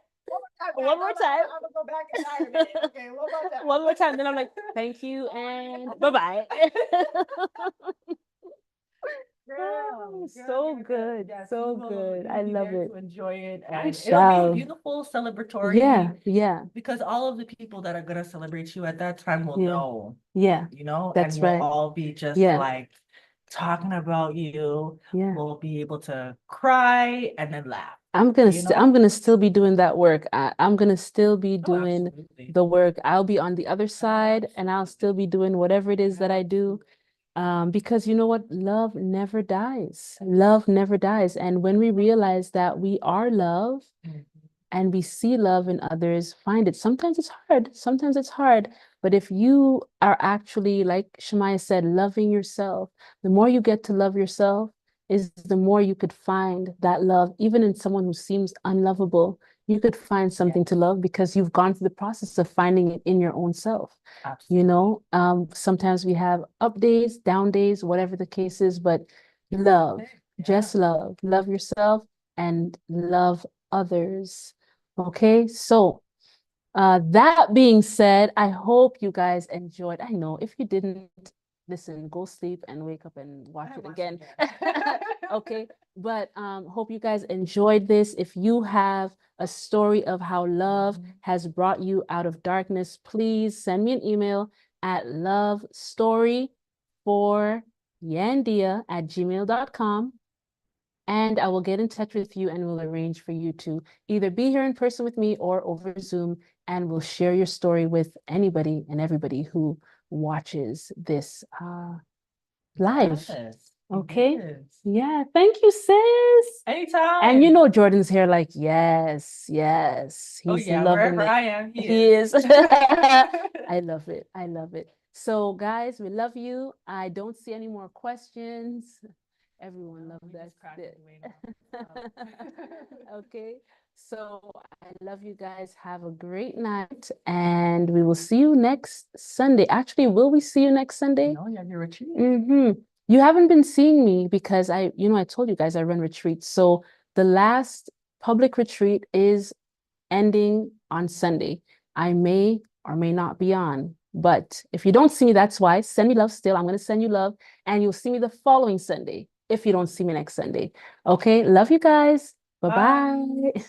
One more time. I'm gonna go back and hire me. Okay, one more time. One more time. Then I'm like, thank you and bye-bye. So good. Yes, so good. I love it. To enjoy it. I And shall. it'll be a beautiful celebratory. Yeah. Because all of the people that are gonna celebrate you at that time will know. Yeah. You know, That's and right. we'll all be just like talking about you. Yeah. We'll be able to cry and then laugh. I'm gonna still be doing that work. I'm gonna still be doing the work. I'll be on the other side and I'll still be doing whatever it is that I do. Because you know what? Love never dies. Love never dies. And when we realize that we are love and we see love in others, find it. Sometimes it's hard. But if you are actually, like Shamaia said, loving yourself, the more you get to love yourself, is the more you could find that love, even in someone who seems unlovable. You could find something to love because you've gone through the process of finding it in your own self. Absolutely. You know, sometimes we have up days, down days, whatever the case is, but love, just love yourself and love others. Okay, so that being said, I hope you guys enjoyed. I know if you didn't, listen, go sleep and wake up and watch it again. Okay, but hope you guys enjoyed this. If you have a story of how love has brought you out of darkness, please send me an email at lovestoryforyandea@gmail.com. And I will get in touch with you and we'll arrange for you to either be here in person with me or over Zoom, and we'll share your story with anybody and everybody who watches this live. Yes. Okay. Yes. Yeah. Thank you, sis. Anytime. And you know Jordan's here like, yes. He's loving wherever it. I am, he is. I love it. So guys, we love you. I don't see any more questions. Everyone loves that. Okay. So I love you guys. Have a great night. And we will see you next Sunday. Actually, will we see you next Sunday? No, yeah, your retreat. You haven't been seeing me because I told you guys I run retreats. So the last public retreat is ending on Sunday. I may or may not be on. But if you don't see me, that's why. Send me love still. I'm going to send you love. And you'll see me the following Sunday if you don't see me next Sunday. Okay? Love you guys. Bye-bye.